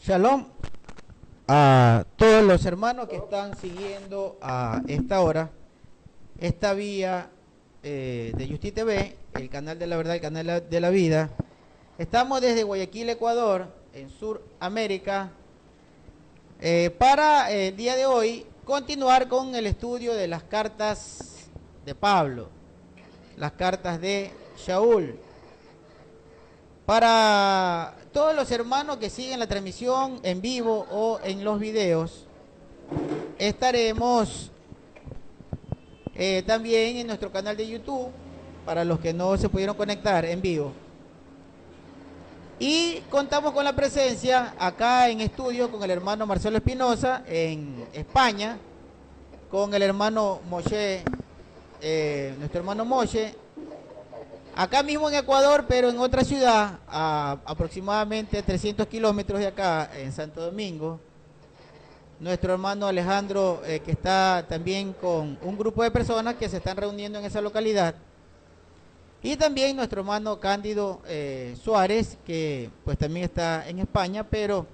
Shalom a todos los hermanos que están siguiendo a esta hora esta vía de Justi TV, el canal de la verdad, el canal de la vida. Estamos desde Guayaquil, Ecuador, en Sudamérica, para el día de hoy continuar con el estudio de las cartas de Pablo, las cartas de Shaul. Para todos los hermanos que siguen la transmisión en vivo o en los videos, estaremos también en nuestro canal de YouTube, para los que no se pudieron conectar en vivo. Y contamos con la presencia acá en estudio con el hermano Marcelo Espinosa en España, con el hermano Moshe, nuestro hermano Moshe, acá mismo en Ecuador, pero en otra ciudad, a aproximadamente 300 kilómetros de acá, en Santo Domingo. Nuestro hermano Alejandro, que está también con un grupo de personas que se están reuniendo en esa localidad. Y también nuestro hermano Cándido Suárez, que pues también está en España, pero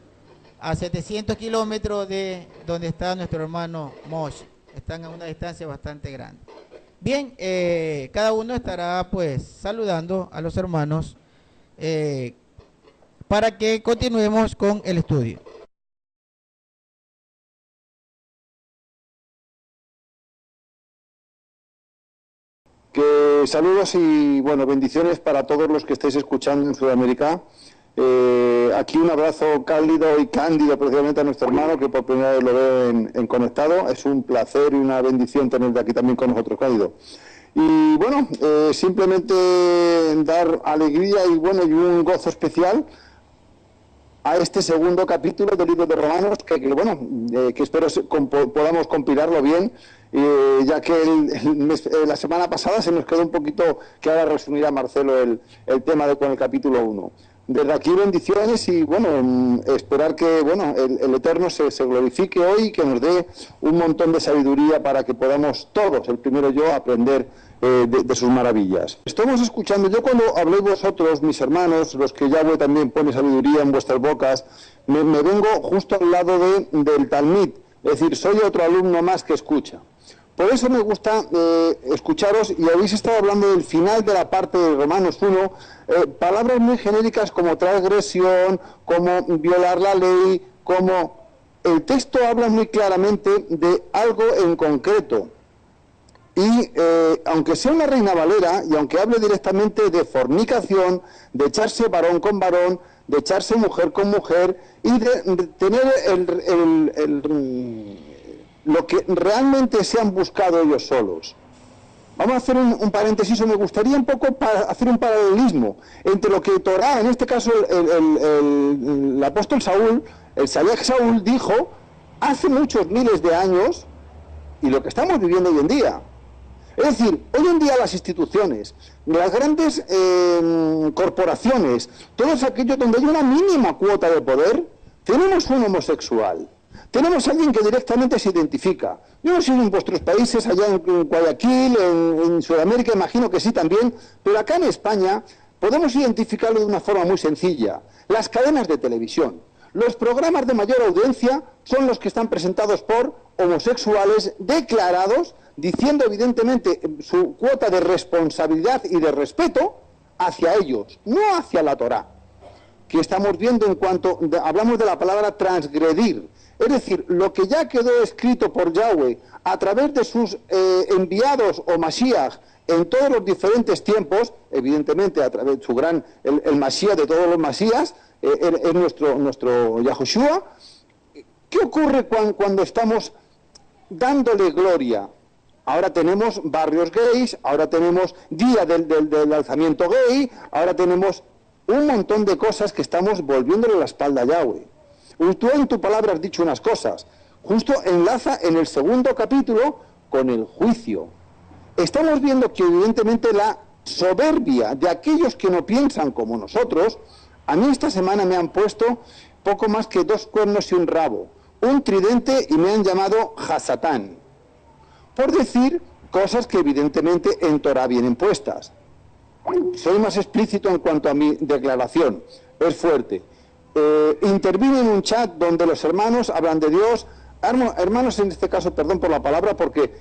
a 700 kilómetros de donde está nuestro hermano Moshe. Están a una distancia bastante grande. Bien, cada uno estará pues saludando a los hermanos para que continuemos con el estudio. Que saludos y bueno, bendiciones para todos los que estáis escuchando en Sudamérica. Aquí un abrazo cálido y cándido precisamente a nuestro hermano, que por primera vez lo veo en Conectado. Es un placer y una bendición tenerle aquí también con nosotros, Cándido. Y bueno, simplemente dar alegría y bueno, y un gozo especial a este segundo capítulo del libro de Romanos, que espero podamos compilarlo bien, ya que la semana pasada se nos quedó un poquito, que ahora resumirá Marcelo el tema con el capítulo 1. Desde aquí bendiciones y bueno, esperar que bueno el Eterno se glorifique hoy y que nos dé un montón de sabiduría para que podamos todos, el primero yo, aprender de sus maravillas. Estamos escuchando, yo cuando habléis vosotros, mis hermanos, los que Yahweh también pone sabiduría en vuestras bocas, me vengo justo al lado del Talmid, es decir, soy otro alumno más que escucha. Por eso me gusta escucharos, y habéis estado hablando del final de la parte de Romanos 1, palabras muy genéricas como transgresión, como violar la ley, como... El texto habla muy claramente de algo en concreto. Y aunque sea una Reina Valera, y aunque hable directamente de fornicación, de echarse varón con varón, de echarse mujer con mujer, y de tener lo que realmente se han buscado ellos solos. Vamos a hacer un paréntesis, o me gustaría un poco hacer un paralelismo entre lo que Torá, en este caso el apóstol Saúl, el Shaliach Saúl, dijo hace muchos miles de años, y lo que estamos viviendo hoy en día. Es decir, hoy en día las instituciones, las grandes corporaciones, todos aquellos donde hay una mínima cuota de poder, tenemos un homosexual. Tenemos a alguien que directamente se identifica. Yo no sé en vuestros países, allá en Guayaquil, en Sudamérica, imagino que sí también, pero acá en España podemos identificarlo de una forma muy sencilla. Las cadenas de televisión. Los programas de mayor audiencia son los que están presentados por homosexuales declarados, diciendo evidentemente su cuota de responsabilidad y de respeto hacia ellos, no hacia la Torá, que estamos viendo en cuanto hablamos de la palabra transgredir. Es decir, lo que ya quedó escrito por Yahweh a través de sus enviados o Mashiach en todos los diferentes tiempos, evidentemente a través de su el Mashiach de todos los Mashiachs, es nuestro Yahushua. ¿Qué ocurre cuando estamos dándole gloria? Ahora tenemos barrios gays, ahora tenemos día del alzamiento gay, ahora tenemos un montón de cosas que estamos volviéndole la espalda a Yahweh. Tú en tu palabra has dicho unas cosas. Justo enlaza en el segundo capítulo con el juicio. Estamos viendo que evidentemente la soberbia de aquellos que no piensan como nosotros, a mí esta semana me han puesto poco más que 2 cuernos y un rabo, un tridente, y me han llamado Hasatán, por decir cosas que evidentemente en Torah vienen puestas. Soy más explícito en cuanto a mi declaración, es fuerte. intervine en un chat donde los hermanos hablan de Dios, hermanos en este caso, perdón por la palabra, porque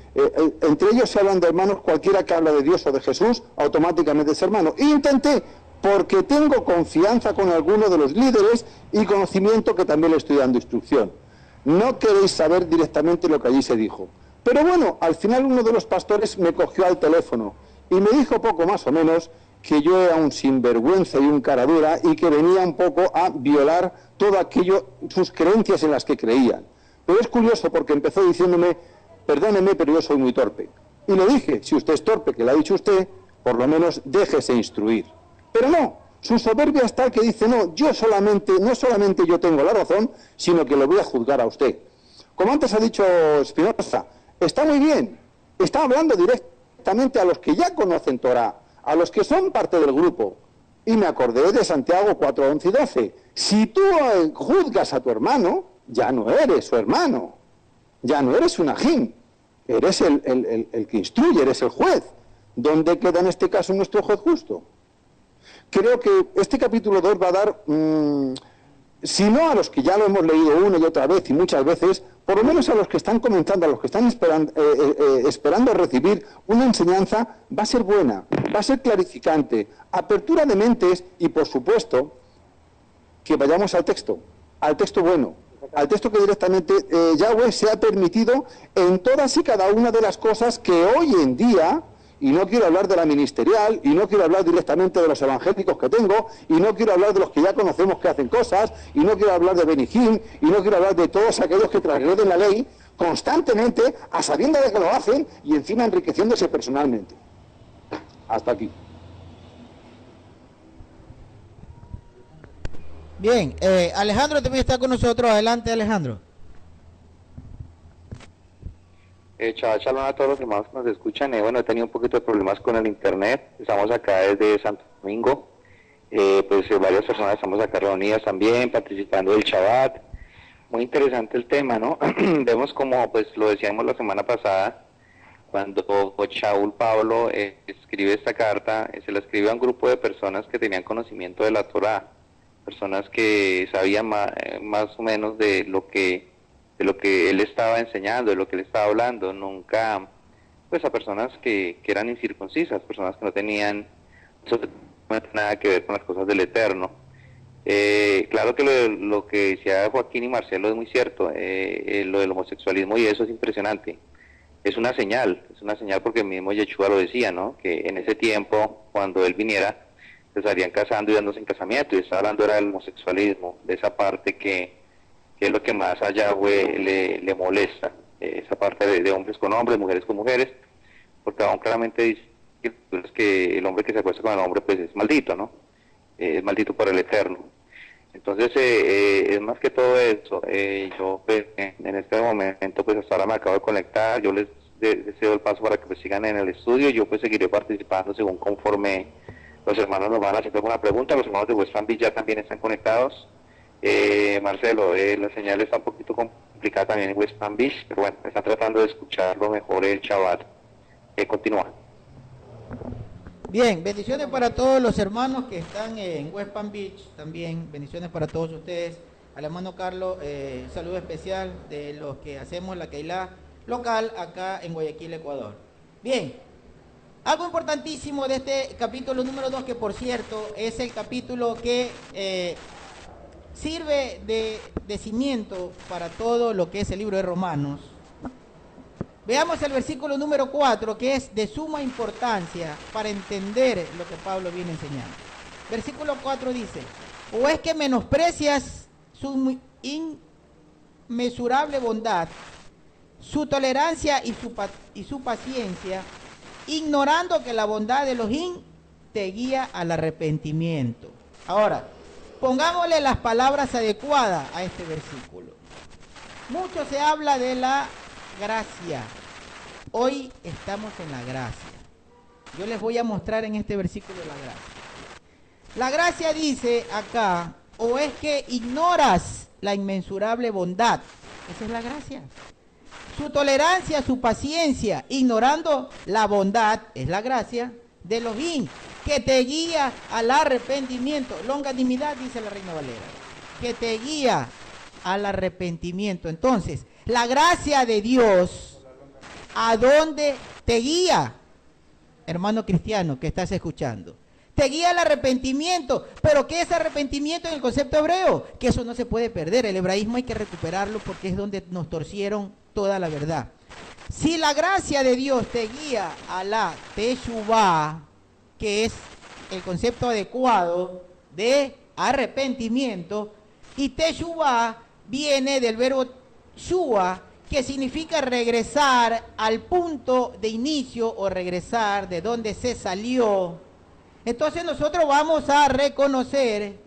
entre ellos se hablan de hermanos, cualquiera que habla de Dios o de Jesús, automáticamente es hermano. E intenté, porque tengo confianza con alguno de los líderes y conocimiento que también le estoy dando instrucción. No queréis saber directamente lo que allí se dijo. Pero bueno, al final uno de los pastores me cogió al teléfono y me dijo poco más o menos que yo era un sinvergüenza y un caradura y que venía un poco a violar todo aquello, sus creencias en las que creían. Pero es curioso porque empezó diciéndome, perdóneme, pero yo soy muy torpe. Y le dije, si usted es torpe, que le ha dicho usted, por lo menos déjese instruir. Pero no, su soberbia es tal que dice, no solamente yo tengo la razón, sino que lo voy a juzgar a usted. Como antes ha dicho Spinoza, está muy bien, está hablando directamente a los que ya conocen Torá, a los que son parte del grupo. Y me acordé de Santiago 4, 11 y 12. Si tú juzgas a tu hermano, ya no eres su hermano, ya no eres un ajín, eres el que instruye, eres el juez. ¿Dónde queda en este caso nuestro juez justo? Creo que este capítulo 2 va a dar, si no a los que ya lo hemos leído una y otra vez y muchas veces, por lo menos a los que están comenzando, a los que están esperando recibir una enseñanza, va a ser buena, va a ser clarificante, apertura de mentes y, por supuesto, que vayamos al texto bueno, al texto que directamente Yahweh se ha permitido en todas y cada una de las cosas que hoy en día, y no quiero hablar de la ministerial, y no quiero hablar directamente de los evangélicos que tengo, y no quiero hablar de los que ya conocemos que hacen cosas, y no quiero hablar de Benny Hinn, y no quiero hablar de todos aquellos que transgreden la ley constantemente, a sabiendas de que lo hacen, y encima enriqueciéndose personalmente. Hasta aquí. Bien, Alejandro también está con nosotros. Adelante, Alejandro. Shalom a todos los hermanos que nos escuchan. Bueno, he tenido un poquito de problemas con el internet. Estamos acá desde Santo Domingo. Varias personas estamos acá reunidas también, participando del Shabbat. Muy interesante el tema, ¿no? Vemos como, pues lo decíamos la semana pasada, cuando Shaul Pablo escribe esta carta, se la escribe a un grupo de personas que tenían conocimiento de la Torá, personas que sabían más o menos de lo que él estaba enseñando, de lo que él estaba hablando, nunca, pues a personas que eran incircuncisas, personas que no tenían nada que ver con las cosas del Eterno. Claro que lo que decía Joaquín y Marcelo es muy cierto, lo del homosexualismo y eso es impresionante. Es una señal porque el mismo Yeshua lo decía, ¿no? Que en ese tiempo, cuando él viniera, se estarían casando y dándose en casamiento, y estaba hablando era del homosexualismo, de esa parte que es lo que más a Yahweh le molesta, esa parte de hombres con hombres, mujeres con mujeres, porque aún claramente dice que el hombre que se acuesta con el hombre pues es maldito, ¿no? Es maldito por el Eterno. Entonces es más que todo eso. Yo pues, en este momento pues hasta ahora me acabo de conectar, yo les deseo el paso para que pues sigan en el estudio, yo pues seguiré participando según conforme los hermanos nos van haciendo alguna pregunta. Los hermanos de West Palm Beach ya también están conectados. Marcelo, la señal está un poquito complicada también en West Palm Beach, pero bueno, están tratando de escucharlo mejor el Shabbat. Continúa. Bien, bendiciones para todos los hermanos que están en West Palm Beach, también bendiciones para todos ustedes. Al hermano Carlos, saludo especial de los que hacemos la Keilah local acá en Guayaquil, Ecuador. Bien, algo importantísimo de este capítulo número 2, que por cierto es el capítulo que sirve de cimiento para todo lo que es el libro de Romanos. Veamos el versículo número 4, que es de suma importancia para entender lo que Pablo viene enseñando. Versículo 4 dice: ¿o es que menosprecias su inmesurable bondad, su tolerancia y su paciencia, ignorando que la bondad de Elohim te guía al arrepentimiento? Ahora, pongámosle las palabras adecuadas a este versículo. Mucho se habla de la gracia. Hoy estamos en la gracia. Yo les voy a mostrar en este versículo la gracia. La gracia dice acá: ¿o es que ignoras la inmensurable bondad? Esa es la gracia. Su tolerancia, su paciencia, ignorando la bondad, es la gracia de Elohim, que te guía al arrepentimiento. Longanimidad, dice la Reina Valera. que te guía al arrepentimiento. Entonces, la gracia de Dios, ¿a dónde te guía? Hermano cristiano que estás escuchando, te guía al arrepentimiento. ¿Pero qué es arrepentimiento en el concepto hebreo? Que eso no se puede perder. El hebraísmo hay que recuperarlo porque es donde nos torcieron toda la verdad. Si la gracia de Dios te guía a la teshuvá, que es el concepto adecuado de arrepentimiento, y teshuvá viene del verbo shua, que significa regresar al punto de inicio o regresar de donde se salió. Entonces nosotros vamos a reconocer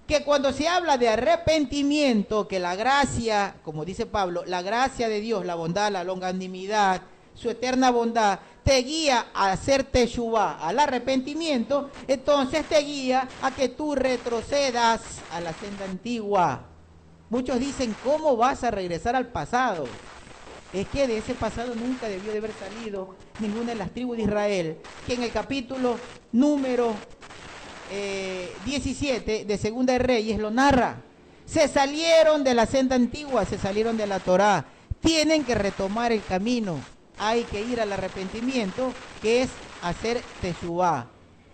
que cuando se habla de arrepentimiento, que la gracia, como dice Pablo, la gracia de Dios, la bondad, la longanimidad, su eterna bondad, te guía a hacer teshuvá, al arrepentimiento, entonces te guía a que tú retrocedas a la senda antigua. Muchos dicen, ¿cómo vas a regresar al pasado? Es que de ese pasado nunca debió de haber salido ninguna de las tribus de Israel, que en el capítulo número 17 de Segunda de Reyes lo narra. Se salieron de la senda antigua, se salieron de la Torá. Tienen que retomar el camino. Hay que ir al arrepentimiento, que es hacer teshuvá,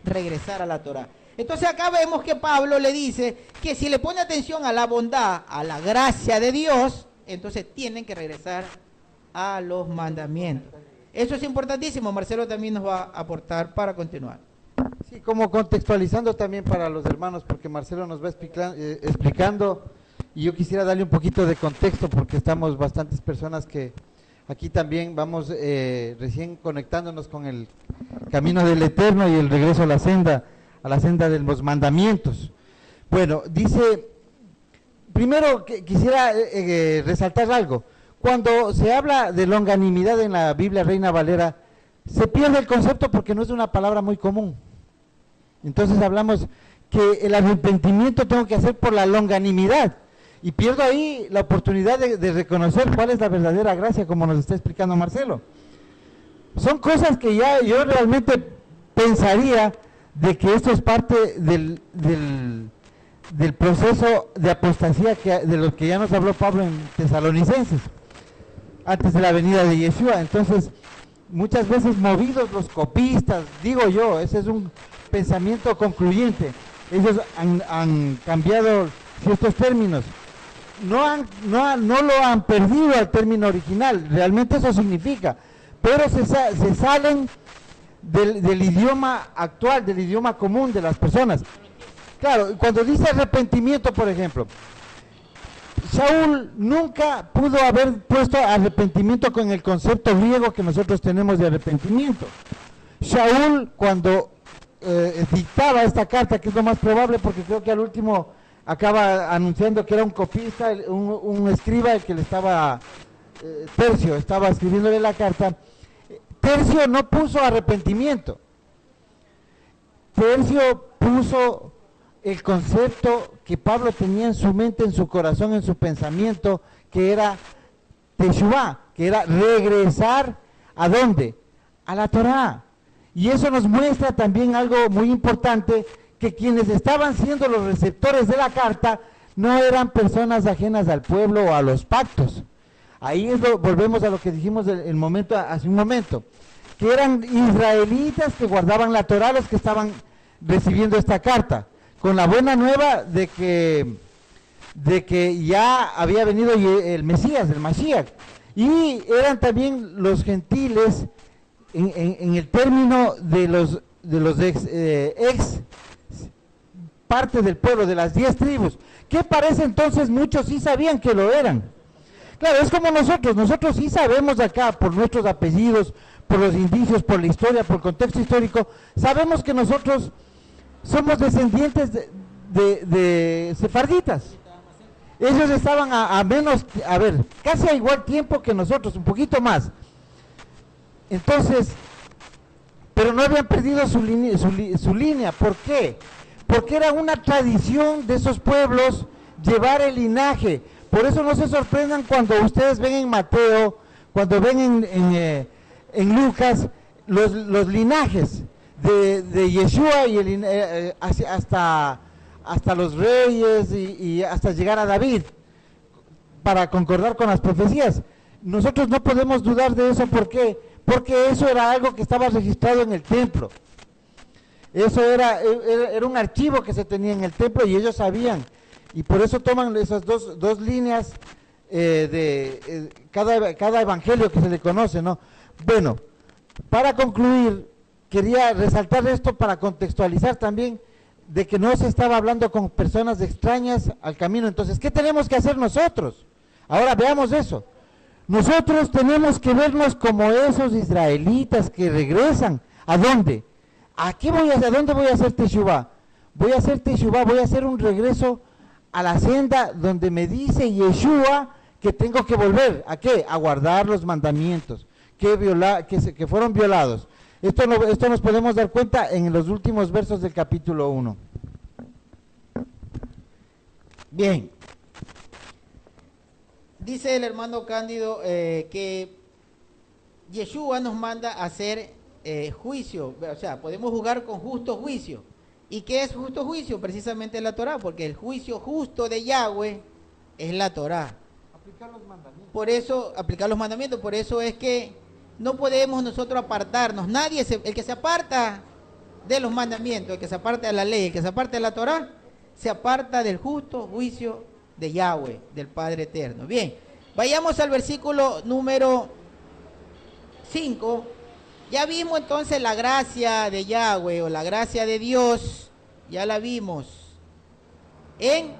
regresar a la Torá. Entonces acá vemos que Pablo le dice que si le pone atención a la bondad, a la gracia de Dios, entonces tienen que regresar a los mandamientos. Eso es importantísimo. Marcelo también nos va a aportar para continuar. Sí, como contextualizando también para los hermanos, porque Marcelo nos va explicando, y yo quisiera darle un poquito de contexto, porque estamos bastantes personas que aquí también vamos recién conectándonos con el camino del Eterno y el regreso a la senda de los mandamientos. Bueno, dice, primero que quisiera resaltar algo. Cuando se habla de longanimidad en la Biblia Reina Valera, se pierde el concepto porque no es una palabra muy común. Entonces hablamos que el arrepentimiento tengo que hacer por la longanimidad, y pierdo ahí la oportunidad de reconocer cuál es la verdadera gracia, como nos está explicando Marcelo. Son cosas que ya yo realmente pensaría de que esto es parte del proceso de apostasía de lo que ya nos habló Pablo en Tesalonicenses, antes de la venida de Yeshua. Entonces, muchas veces movidos los copistas, digo yo, ese es un pensamiento concluyente, ellos han cambiado ciertos términos, no lo han perdido al término original, realmente eso significa, pero se salen del idioma actual, del idioma común de las personas. Claro, cuando dice arrepentimiento, por ejemplo, Saúl nunca pudo haber puesto arrepentimiento con el concepto griego que nosotros tenemos de arrepentimiento. Saúl, cuando dictaba esta carta, que es lo más probable, porque creo que al último acaba anunciando que era un copista, un escriba el que le estaba, Tercio, estaba escribiéndole la carta. Tercio no puso arrepentimiento. Tercio puso el concepto que Pablo tenía en su mente, en su corazón, en su pensamiento, que era teshuvá, que era regresar ¿a dónde? A la Torá. Y eso nos muestra también algo muy importante, que quienes estaban siendo los receptores de la carta no eran personas ajenas al pueblo o a los pactos. Ahí volvemos a lo que dijimos hace un momento, que eran israelitas que guardaban la Torá los que estaban recibiendo esta carta, con la buena nueva de que ya había venido el Mesías, el Mashiach, y eran también los gentiles en el término de los ex parte del pueblo, de las 10 tribus, que parece entonces muchos sí sabían que lo eran. Claro, es como nosotros sí sabemos acá, por nuestros apellidos, por los indicios, por la historia, por el contexto histórico, sabemos que nosotros somos descendientes de sefarditas. Ellos estaban casi a igual tiempo que nosotros, un poquito más. Entonces, pero no habían perdido su línea. ¿Por qué? Porque era una tradición de esos pueblos llevar el linaje. Por eso no se sorprendan cuando ustedes ven en Mateo, cuando ven en Lucas, los linajes de Yeshua y hasta hasta los reyes y hasta llegar a David, para concordar con las profecías. Nosotros no podemos dudar de eso. ¿Por qué? Porque eso era algo que estaba registrado en el templo. Eso era un archivo que se tenía en el templo y ellos sabían. Y por eso toman esas dos líneas de cada evangelio que se le conoce, ¿no? Bueno, para concluir, quería resaltar esto para contextualizar también de que no se estaba hablando con personas extrañas al camino. Entonces, ¿qué tenemos que hacer nosotros? Ahora veamos eso. Nosotros tenemos que vernos como esos israelitas que regresan. ¿A dónde? ¿A dónde voy a hacer Teshuvá? Voy a hacer un regreso a la senda donde me dice Yeshua que tengo que volver. ¿A qué? A guardar los mandamientos que fueron violados. Esto nos podemos dar cuenta en los últimos versos del capítulo 1. Bien. Dice el hermano Cándido que Yeshua nos manda a hacer juicio. O sea, podemos jugar con justo juicio. ¿Y qué es justo juicio? Precisamente la Torá, porque el juicio justo de Yahweh es la Torá. Aplicar los mandamientos. Por eso, aplicar los mandamientos, por eso es que no podemos nosotros apartarnos. El que se aparta de los mandamientos, el que se aparta de la ley, el que se aparta de la Torá, se aparta del justo juicio de Yahweh, del Padre Eterno. Bien, vayamos al versículo número 5. Ya vimos entonces la gracia de Yahweh o la gracia de Dios, ya la vimos en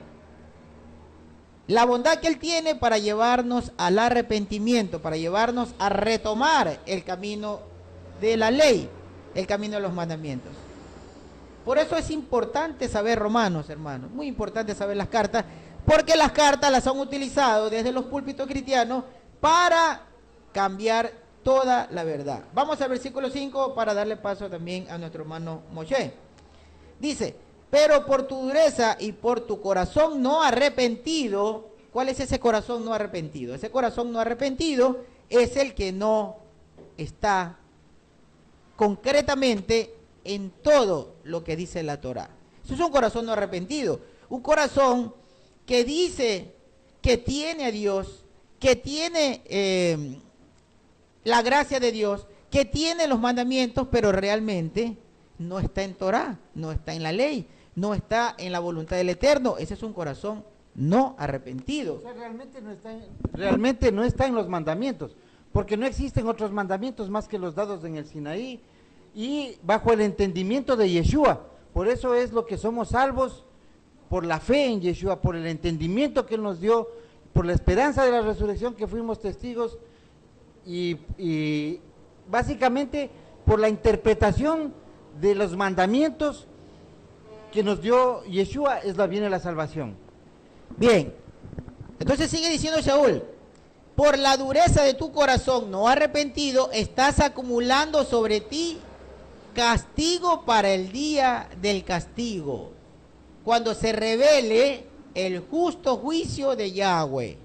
la bondad que Él tiene para llevarnos al arrepentimiento, para llevarnos a retomar el camino de la ley, el camino de los mandamientos. Por eso es importante saber Romanos, hermanos, muy importante saber las cartas, porque las cartas las han utilizado desde los púlpitos cristianos para cambiar toda la verdad. Vamos al versículo 5 para darle paso también a nuestro hermano Moshe. Dice: pero por tu dureza y por tu corazón no arrepentido. ¿Cuál es ese corazón no arrepentido? Ese corazón no arrepentido es el que no está concretamente en todo lo que dice la Torá. Eso es un corazón no arrepentido, un corazón que dice que tiene a Dios, que tiene la gracia de Dios, que tiene los mandamientos, pero realmente no está en Torá, no está en la ley, no está en la voluntad del Eterno. Ese es un corazón no arrepentido. O sea, realmente no está en los mandamientos, porque no existen otros mandamientos más que los dados en el Sinaí y bajo el entendimiento de Yeshua. Por eso es lo que somos salvos, por la fe en Yeshua, por el entendimiento que Él nos dio, por la esperanza de la resurrección que fuimos testigos y básicamente por la interpretación de los mandamientos que nos dio Yeshua, viene la salvación. Bien, entonces sigue diciendo Shaul: por la dureza de tu corazón no arrepentido, estás acumulando sobre ti castigo para el día del castigo, cuando se revele el justo juicio de Yahweh.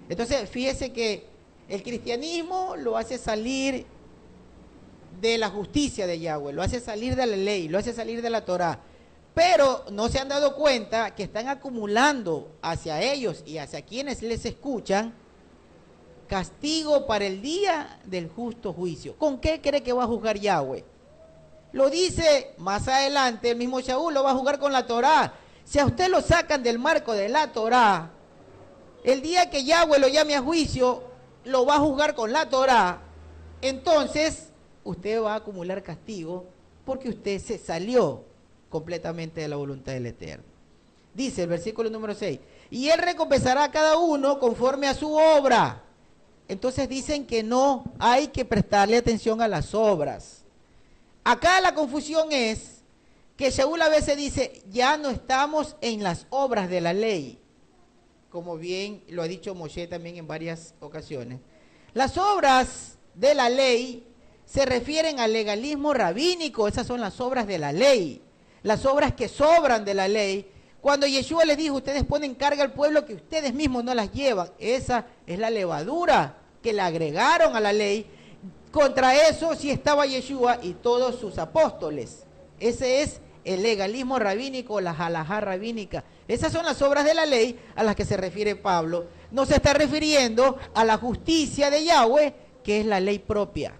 Entonces, fíjese que el cristianismo lo hace salir de la justicia de Yahweh, lo hace salir de la ley, lo hace salir de la Torá. Pero no se han dado cuenta que están acumulando hacia ellos y hacia quienes les escuchan castigo para el día del justo juicio. ¿Con qué cree que va a juzgar Yahweh? Lo dice más adelante, el mismo Shaul lo va a juzgar con la Torá. Si a usted lo sacan del marco de la Torá, el día que Yahweh lo llame a juicio, lo va a juzgar con la Torá. Entonces, usted va a acumular castigo porque usted se salió completamente de la voluntad del Eterno. Dice el versículo número 6: y Él recompensará a cada uno conforme a su obra. Entonces dicen que no hay que prestarle atención a las obras. Acá la confusión es que Shaul a veces dice: ya no estamos en las obras de la ley, como bien lo ha dicho Moshe también en varias ocasiones. Las obras de la ley se refieren al legalismo rabínico. Esas son las obras de la ley, las obras que sobran de la ley. Cuando Yeshua les dijo: ustedes ponen carga al pueblo que ustedes mismos no las llevan, esa es la levadura que le agregaron a la ley. Contra eso sí estaba Yeshua y todos sus apóstoles. Ese es el legalismo rabínico, la halajá rabínica. Esas son las obras de la ley a las que se refiere Pablo. No se está refiriendo a la justicia de Yahweh, que es la ley propia,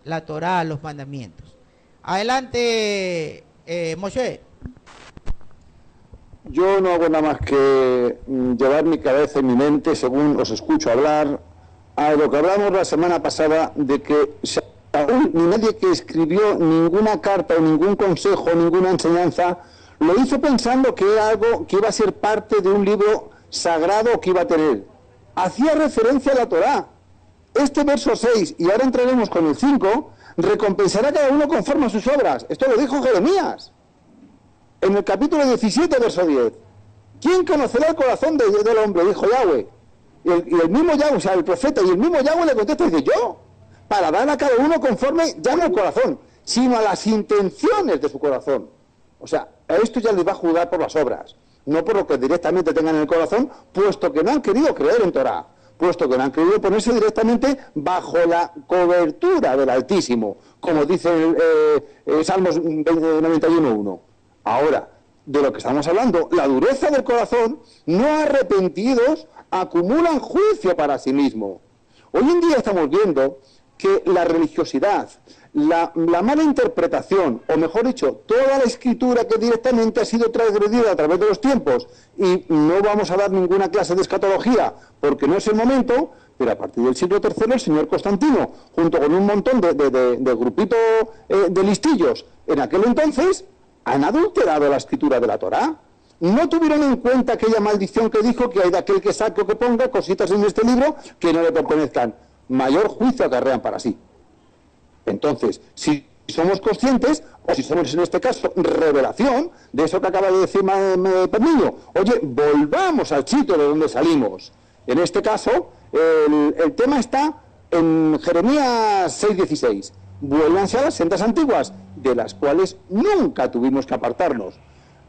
la Torá, los mandamientos. Adelante, Moshe. Yo no hago nada más que llevar mi cabeza y mi mente, según os escucho hablar, a lo que hablamos la semana pasada, de que ni nadie que escribió ninguna carta o ningún consejo, ninguna enseñanza, lo hizo pensando que era algo que iba a ser parte de un libro sagrado que iba a tener. Hacía referencia a la Torá. Este verso 6, y ahora entraremos con el 5, recompensará a cada uno conforme a sus obras. Esto lo dijo Jeremías. En el capítulo 17, verso 10. ¿Quién conocerá el corazón del hombre? Dijo Yahweh. Y el mismo Yahweh, o sea, el profeta, y el mismo Yahweh le contesta y dice, yo, para dar a cada uno conforme, ya no al corazón, sino a las intenciones de su corazón. O sea, a esto ya les va a juzgar por las obras, no por lo que directamente tengan en el corazón, puesto que no han querido creer en Torá, puesto que no han querido ponerse directamente bajo la cobertura del Altísimo, como dice Salmos 91.1. Ahora, de lo que estamos hablando, la dureza del corazón, no arrepentidos, acumulan juicio para sí mismo. Hoy en día estamos viendo que la religiosidad, la mala interpretación, o mejor dicho, toda la escritura que directamente ha sido transgredida a través de los tiempos, y no vamos a dar ninguna clase de escatología porque no es el momento, pero a partir del siglo III el señor Constantino, junto con un montón de grupito de listillos en aquel entonces, han adulterado la escritura de la Torá. No tuvieron en cuenta aquella maldición que dijo que hay de aquel que saque o que ponga cositas en este libro que no le pertenezcan. Mayor juicio acarrean para sí. Entonces, si somos conscientes, o si somos en este caso revelación de eso que acaba de decir Pernillo, oye, volvamos al sitio de donde salimos. En este caso, el tema está en Jeremías 6:16. Vuélvanse a las sendas antiguas, de las cuales nunca tuvimos que apartarnos.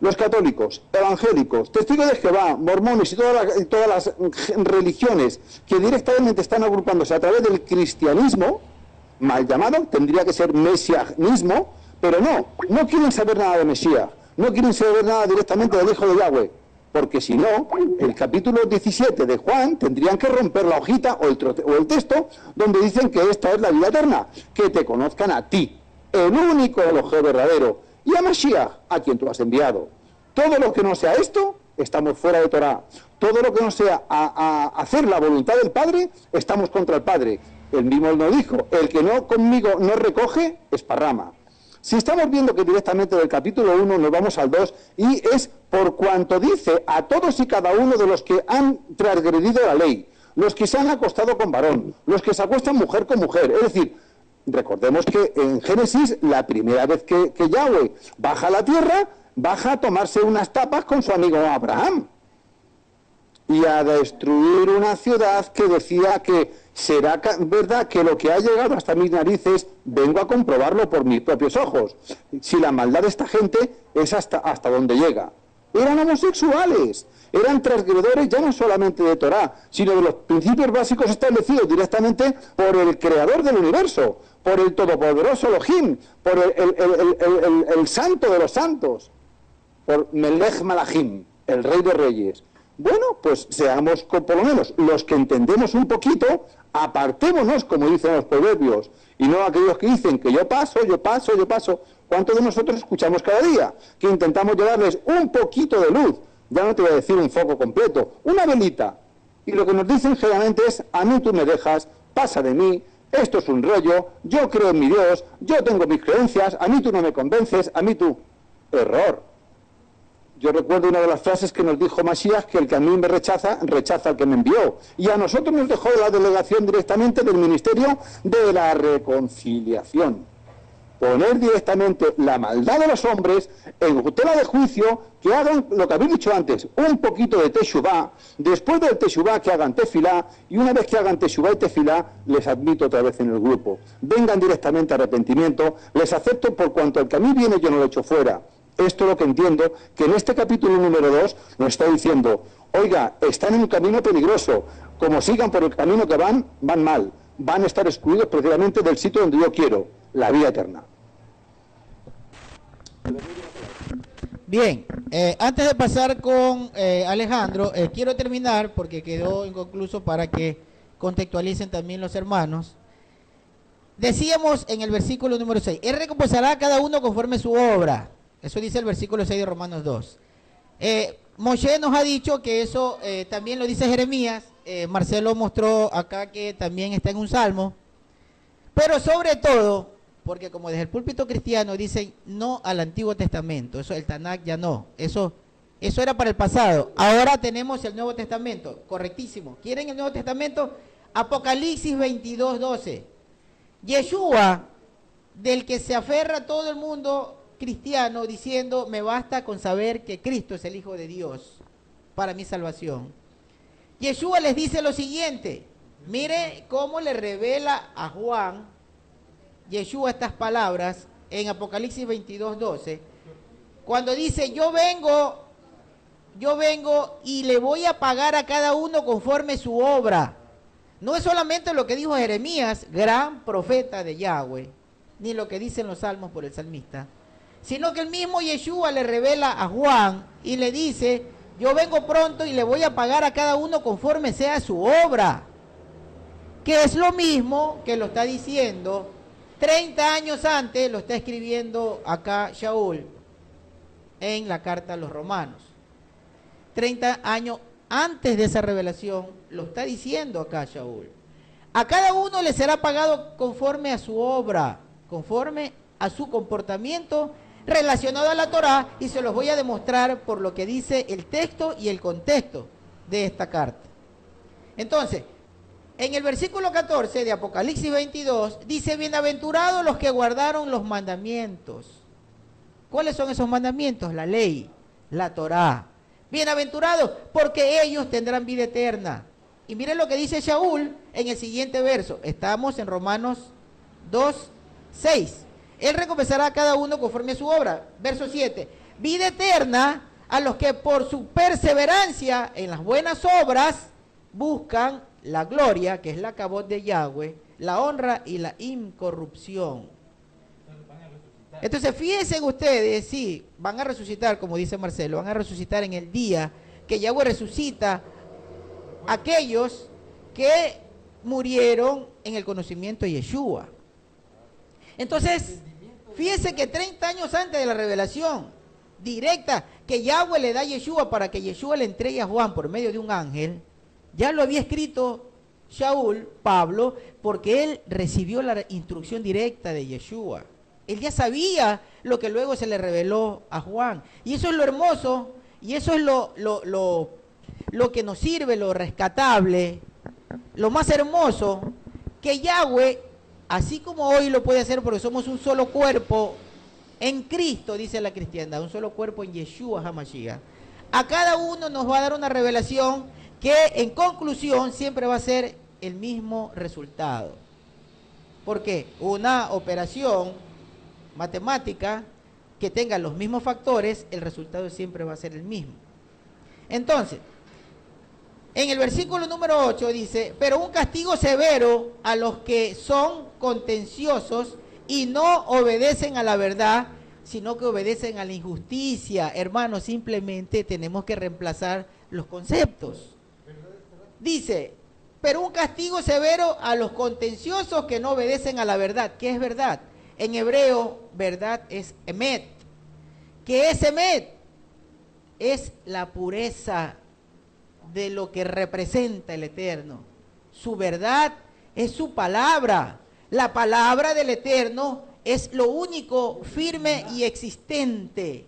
Los católicos, evangélicos, testigos de Jehová, mormones y todas las religiones que directamente están agrupándose a través del cristianismo, mal llamado, tendría que ser mesianismo, pero no quieren saber nada de Mesías, no quieren saber nada directamente del Hijo de Yahweh, porque si no, el capítulo 17 de Juan tendrían que romper la hojita o el texto donde dicen que esta es la vida eterna, que te conozcan a ti, el único Elohim verdadero, y a Mashiach, a quien tú has enviado. Todo lo que no sea esto, estamos fuera de Torá. Todo lo que no sea a hacer la voluntad del Padre, estamos contra el Padre. Él mismo nos dijo, el que no conmigo no recoge, esparrama. Si estamos viendo que directamente del capítulo 1 nos vamos al 2, y es por cuanto dice a todos y cada uno de los que han transgredido la ley, los que se han acostado con varón, los que se acuestan mujer con mujer, es decir, recordemos que en Génesis, la primera vez que Yahweh baja a la tierra, baja a tomarse unas tapas con su amigo Abraham y a destruir una ciudad que decía que será verdad que lo que ha llegado hasta mis narices vengo a comprobarlo por mis propios ojos. Si la maldad de esta gente es hasta donde llega. Eran homosexuales, eran transgredores ya no solamente de Torá, sino de los principios básicos establecidos directamente por el creador del universo, por el todopoderoso Elohim, por el santo de los santos, por Melech Malachim, el rey de reyes. Bueno, pues seamos por lo menos los que entendemos un poquito, apartémonos, como dicen los proverbios, y no aquellos que dicen que yo paso, yo paso, yo paso. ¿Cuántos de nosotros escuchamos cada día? Que intentamos llevarles un poquito de luz, ya no te voy a decir un foco completo, una velita. Y lo que nos dicen generalmente es, a mí tú me dejas, pasa de mí, esto es un rollo, yo creo en mi Dios, yo tengo mis creencias, a mí tú no me convences, a mí tú... Error. Yo recuerdo una de las frases que nos dijo Mashiach, que el que a mí me rechaza, rechaza al que me envió. Y a nosotros nos dejó la delegación directamente del Ministerio de la Reconciliación. Poner directamente la maldad de los hombres en tela de juicio, que hagan lo que habéis dicho antes, un poquito de Teshuvá, después del Teshuvá que hagan Tefilá, y una vez que hagan Teshuvá y Tefilá, les admito otra vez en el grupo. Vengan directamente a arrepentimiento, les acepto por cuanto el que a mí viene yo no lo echo fuera. Esto es lo que entiendo, que en este capítulo número 2 nos está diciendo, oiga, están en un camino peligroso, como sigan por el camino que van mal, van a estar excluidos precisamente del sitio donde yo quiero, la vida eterna. Bien, antes de pasar con Alejandro, quiero terminar porque quedó inconcluso para que contextualicen también los hermanos. Decíamos en el versículo número 6, Él recompensará a cada uno conforme su obra. Eso dice el versículo 6 de Romanos 2. Moshe nos ha dicho que eso también lo dice Jeremías. Marcelo mostró acá que también está en un salmo. Pero sobre todo, porque como desde el púlpito cristiano dicen no al Antiguo Testamento, eso el Tanakh ya no, eso era para el pasado. Ahora tenemos el Nuevo Testamento, correctísimo. ¿Quieren el Nuevo Testamento? Apocalipsis 22:12. Yeshua, del que se aferra todo el mundo cristiano diciendo, me basta con saber que Cristo es el Hijo de Dios para mi salvación. Yeshua les dice lo siguiente, mire cómo le revela a Juan Yeshua estas palabras en Apocalipsis 22:12, cuando dice, yo vengo y le voy a pagar a cada uno conforme su obra. No es solamente lo que dijo Jeremías, gran profeta de Yahweh, ni lo que dicen los salmos por el salmista, sino que el mismo Yeshua le revela a Juan y le dice, yo vengo pronto y le voy a pagar a cada uno conforme sea su obra, que es lo mismo que lo está diciendo 30 años antes, lo está escribiendo acá Shaul en la carta a los romanos. 30 años antes de esa revelación, lo está diciendo acá Shaul. A cada uno le será pagado conforme a su obra, conforme a su comportamiento relacionado a la Torá, y se los voy a demostrar por lo que dice el texto y el contexto de esta carta. Entonces, en el versículo 14 de Apocalipsis 22, dice, bienaventurados los que guardaron los mandamientos. ¿Cuáles son esos mandamientos? La ley, la Torá. Bienaventurados, porque ellos tendrán vida eterna. Y miren lo que dice Shaul en el siguiente verso. Estamos en Romanos 2:6. Él recompensará a cada uno conforme a su obra. Verso 7. Vida eterna a los que por su perseverancia en las buenas obras buscan la gloria, que es la cabot de Yahweh, la honra y la incorrupción. Entonces, fíjense ustedes, sí, van a resucitar, como dice Marcelo, van a resucitar en el día que Yahweh resucita a aquellos que murieron en el conocimiento de Yeshua. Entonces, fíjense que 30 años antes de la revelación directa que Yahweh le da a Yeshua para que Yeshua le entregue a Juan por medio de un ángel, ya lo había escrito Shaul, Pablo, porque él recibió la instrucción directa de Yeshua. Él ya sabía lo que luego se le reveló a Juan. Y eso es lo hermoso, y eso es lo que nos sirve, lo rescatable, lo más hermoso, que Yahweh, así como hoy lo puede hacer porque somos un solo cuerpo en Cristo, dice la cristiandad, un solo cuerpo en Yeshua HaMashiach. A cada uno nos va a dar una revelación que en conclusión siempre va a ser el mismo resultado. ¿Por qué? Una operación matemática que tenga los mismos factores, el resultado siempre va a ser el mismo. Entonces, en el versículo número 8 dice, pero un castigo severo a los que son contenciosos y no obedecen a la verdad, sino que obedecen a la injusticia. Hermanos, simplemente tenemos que reemplazar los conceptos. Dice, pero un castigo severo a los contenciosos que no obedecen a la verdad. ¿Qué es verdad? En hebreo, verdad es emet. ¿Qué es emet? Es la pureza de lo que representa el Eterno. Su verdad es su palabra. La palabra del Eterno es lo único firme y existente.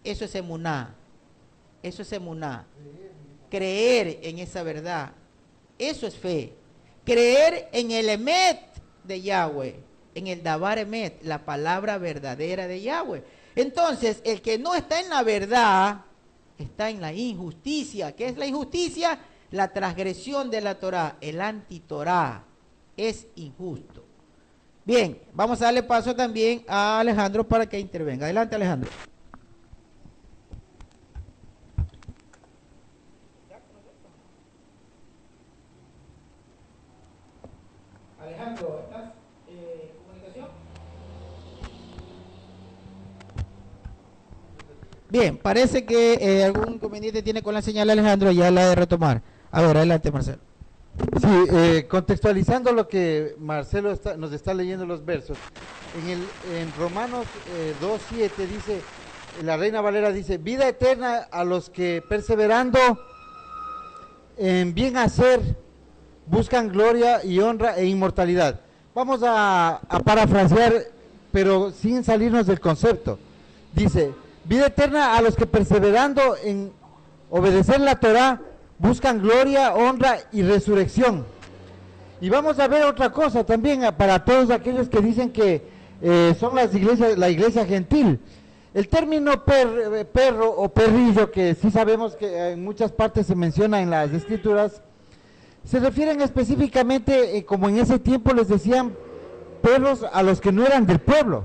Eso es emuná. Eso es emuná. Creer en esa verdad. Eso es fe. Creer en el emet de Yahweh. En el davar emet, la palabra verdadera de Yahweh. Entonces, el que no está en la verdad, está en la injusticia. ¿Qué es la injusticia? La transgresión de la Torá, el anti-Torá. Es injusto. Bien, vamos a darle paso también a Alejandro para que intervenga. Adelante, Alejandro. Alejandro, ¿estás en comunicación? Bien, parece que algún inconveniente tiene con la señal Alejandro, ya la de retomar. A ver, adelante Marcelo. Sí, contextualizando lo que Marcelo nos está leyendo los versos, en Romanos 2:7 dice, la Reina Valera dice, vida eterna a los que perseverando en bien hacer buscan gloria y honra e inmortalidad. Vamos a parafrasear, pero sin salirnos del concepto. Dice, vida eterna a los que perseverando en obedecer la Torá buscan gloria, honra y resurrección. Y vamos a ver otra cosa también para todos aquellos que dicen que son las iglesias, la iglesia gentil. El término perro o perrillo, que sí sabemos que en muchas partes se menciona en las escrituras, se refieren específicamente, como en ese tiempo les decían, perros a los que no eran del pueblo.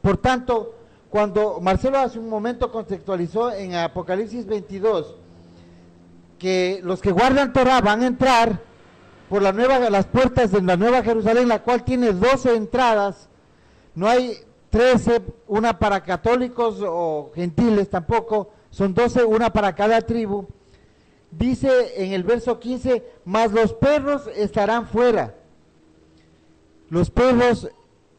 Por tanto, cuando Marcelo hace un momento contextualizó en Apocalipsis 22, que los que guardan Torah van a entrar por las puertas de la Nueva Jerusalén, la cual tiene 12 entradas, no hay 13, una para católicos o gentiles tampoco, son 12, una para cada tribu. Dice en el verso 15, mas los perros estarán fuera. Los perros,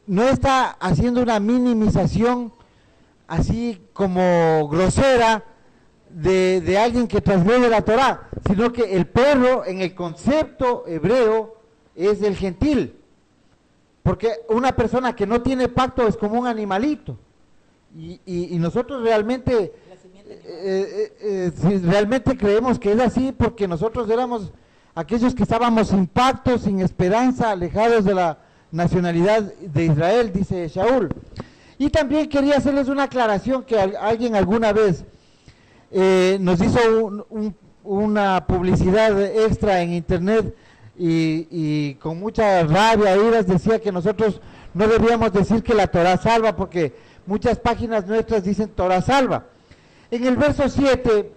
no está haciendo una minimización así como grosera de alguien que transgrede la Torá, sino que el perro en el concepto hebreo es el gentil, porque una persona que no tiene pacto es como un animalito, y nosotros realmente si realmente creemos que es así, porque nosotros éramos aquellos que estábamos sin pacto, sin esperanza, alejados de la nacionalidad de Israel, dice Shaul. Y también quería hacerles una aclaración que alguien alguna vez nos hizo una publicidad extra en internet y con mucha rabia, iras, decía que nosotros no debíamos decir que la Torah salva, porque muchas páginas nuestras dicen Torah salva. En el verso 7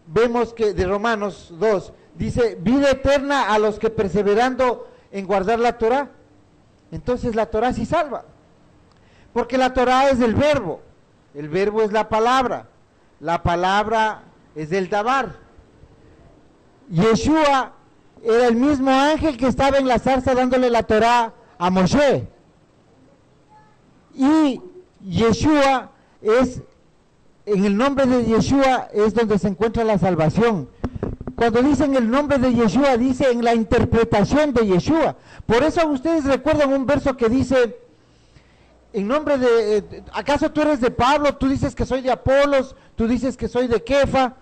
vemos que de Romanos 2 dice, vida eterna a los que perseverando en guardar la Torah. Entonces la Torah sí salva, porque la Torah es el verbo es la palabra es el dabar. Yeshua era el mismo ángel que estaba en la zarza dándole la Torah a Moshe, y Yeshua es, en el nombre de Yeshua es donde se encuentra la salvación. Cuando dicen el nombre de Yeshua, dice en la interpretación de Yeshua. Por eso ustedes recuerdan un verso que dice, en nombre de, ¿acaso tú eres de Pablo? Tú dices que soy de Apolos, tú dices que soy de Kefa.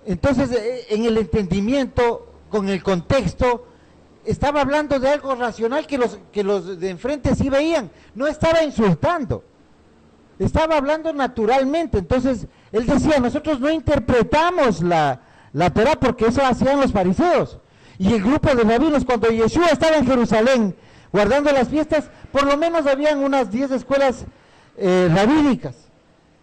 Entonces, en el entendimiento, con el contexto, estaba hablando de algo racional que los de enfrente sí veían. No estaba insultando, estaba hablando naturalmente. Entonces, él decía, nosotros no interpretamos la Torah, porque eso hacían los fariseos. Y el grupo de rabinos, cuando Yeshua estaba en Jerusalén, guardando las fiestas, por lo menos habían unas 10 escuelas rabínicas.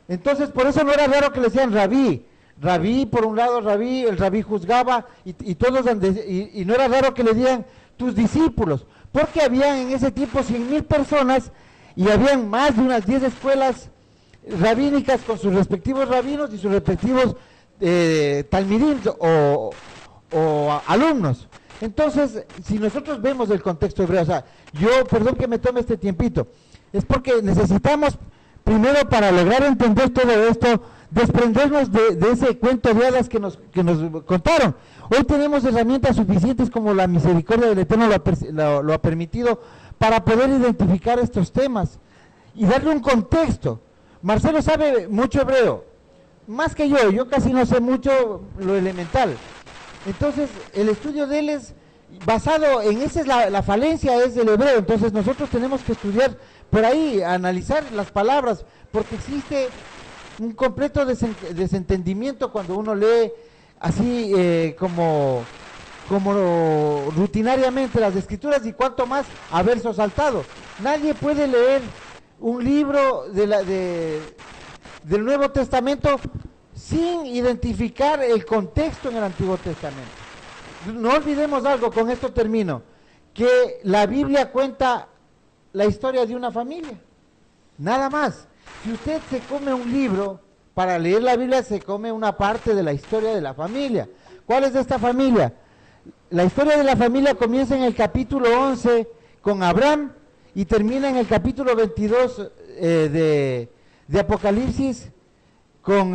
Entonces, por eso no era raro que le decían rabí. Rabí, por un lado, rabí, el rabí juzgaba, y todos, y no era raro que le digan tus discípulos, porque habían en ese tiempo 100,000 personas, y habían más de unas 10 escuelas rabínicas con sus respectivos rabinos y sus respectivos talmidim o alumnos. Entonces, si nosotros vemos el contexto hebreo, o sea, perdón que me tome este tiempito, es porque necesitamos, primero, para lograr entender todo esto, desprendernos de ese cuento de hadas que nos contaron. Hoy tenemos herramientas suficientes, como la misericordia del Eterno lo ha permitido, para poder identificar estos temas y darle un contexto. Marcelo sabe mucho hebreo, más que yo casi no sé mucho lo elemental. Entonces, el estudio de él es basado en esa, es la falencia es del hebreo. Entonces nosotros tenemos que estudiar por ahí, analizar las palabras, porque existe un completo desentendimiento cuando uno lee así como rutinariamente las escrituras, y cuanto más a verso saltado. Nadie puede leer un libro del Nuevo Testamento sin identificar el contexto en el Antiguo Testamento. No olvidemos algo, con esto termino, que la Biblia cuenta la historia de una familia, nada más. Si usted se come un libro, para leer la Biblia se come una parte de la historia de la familia. ¿Cuál es esta familia? La historia de la familia comienza en el capítulo 11 con Abraham y termina en el capítulo 22 de Apocalipsis con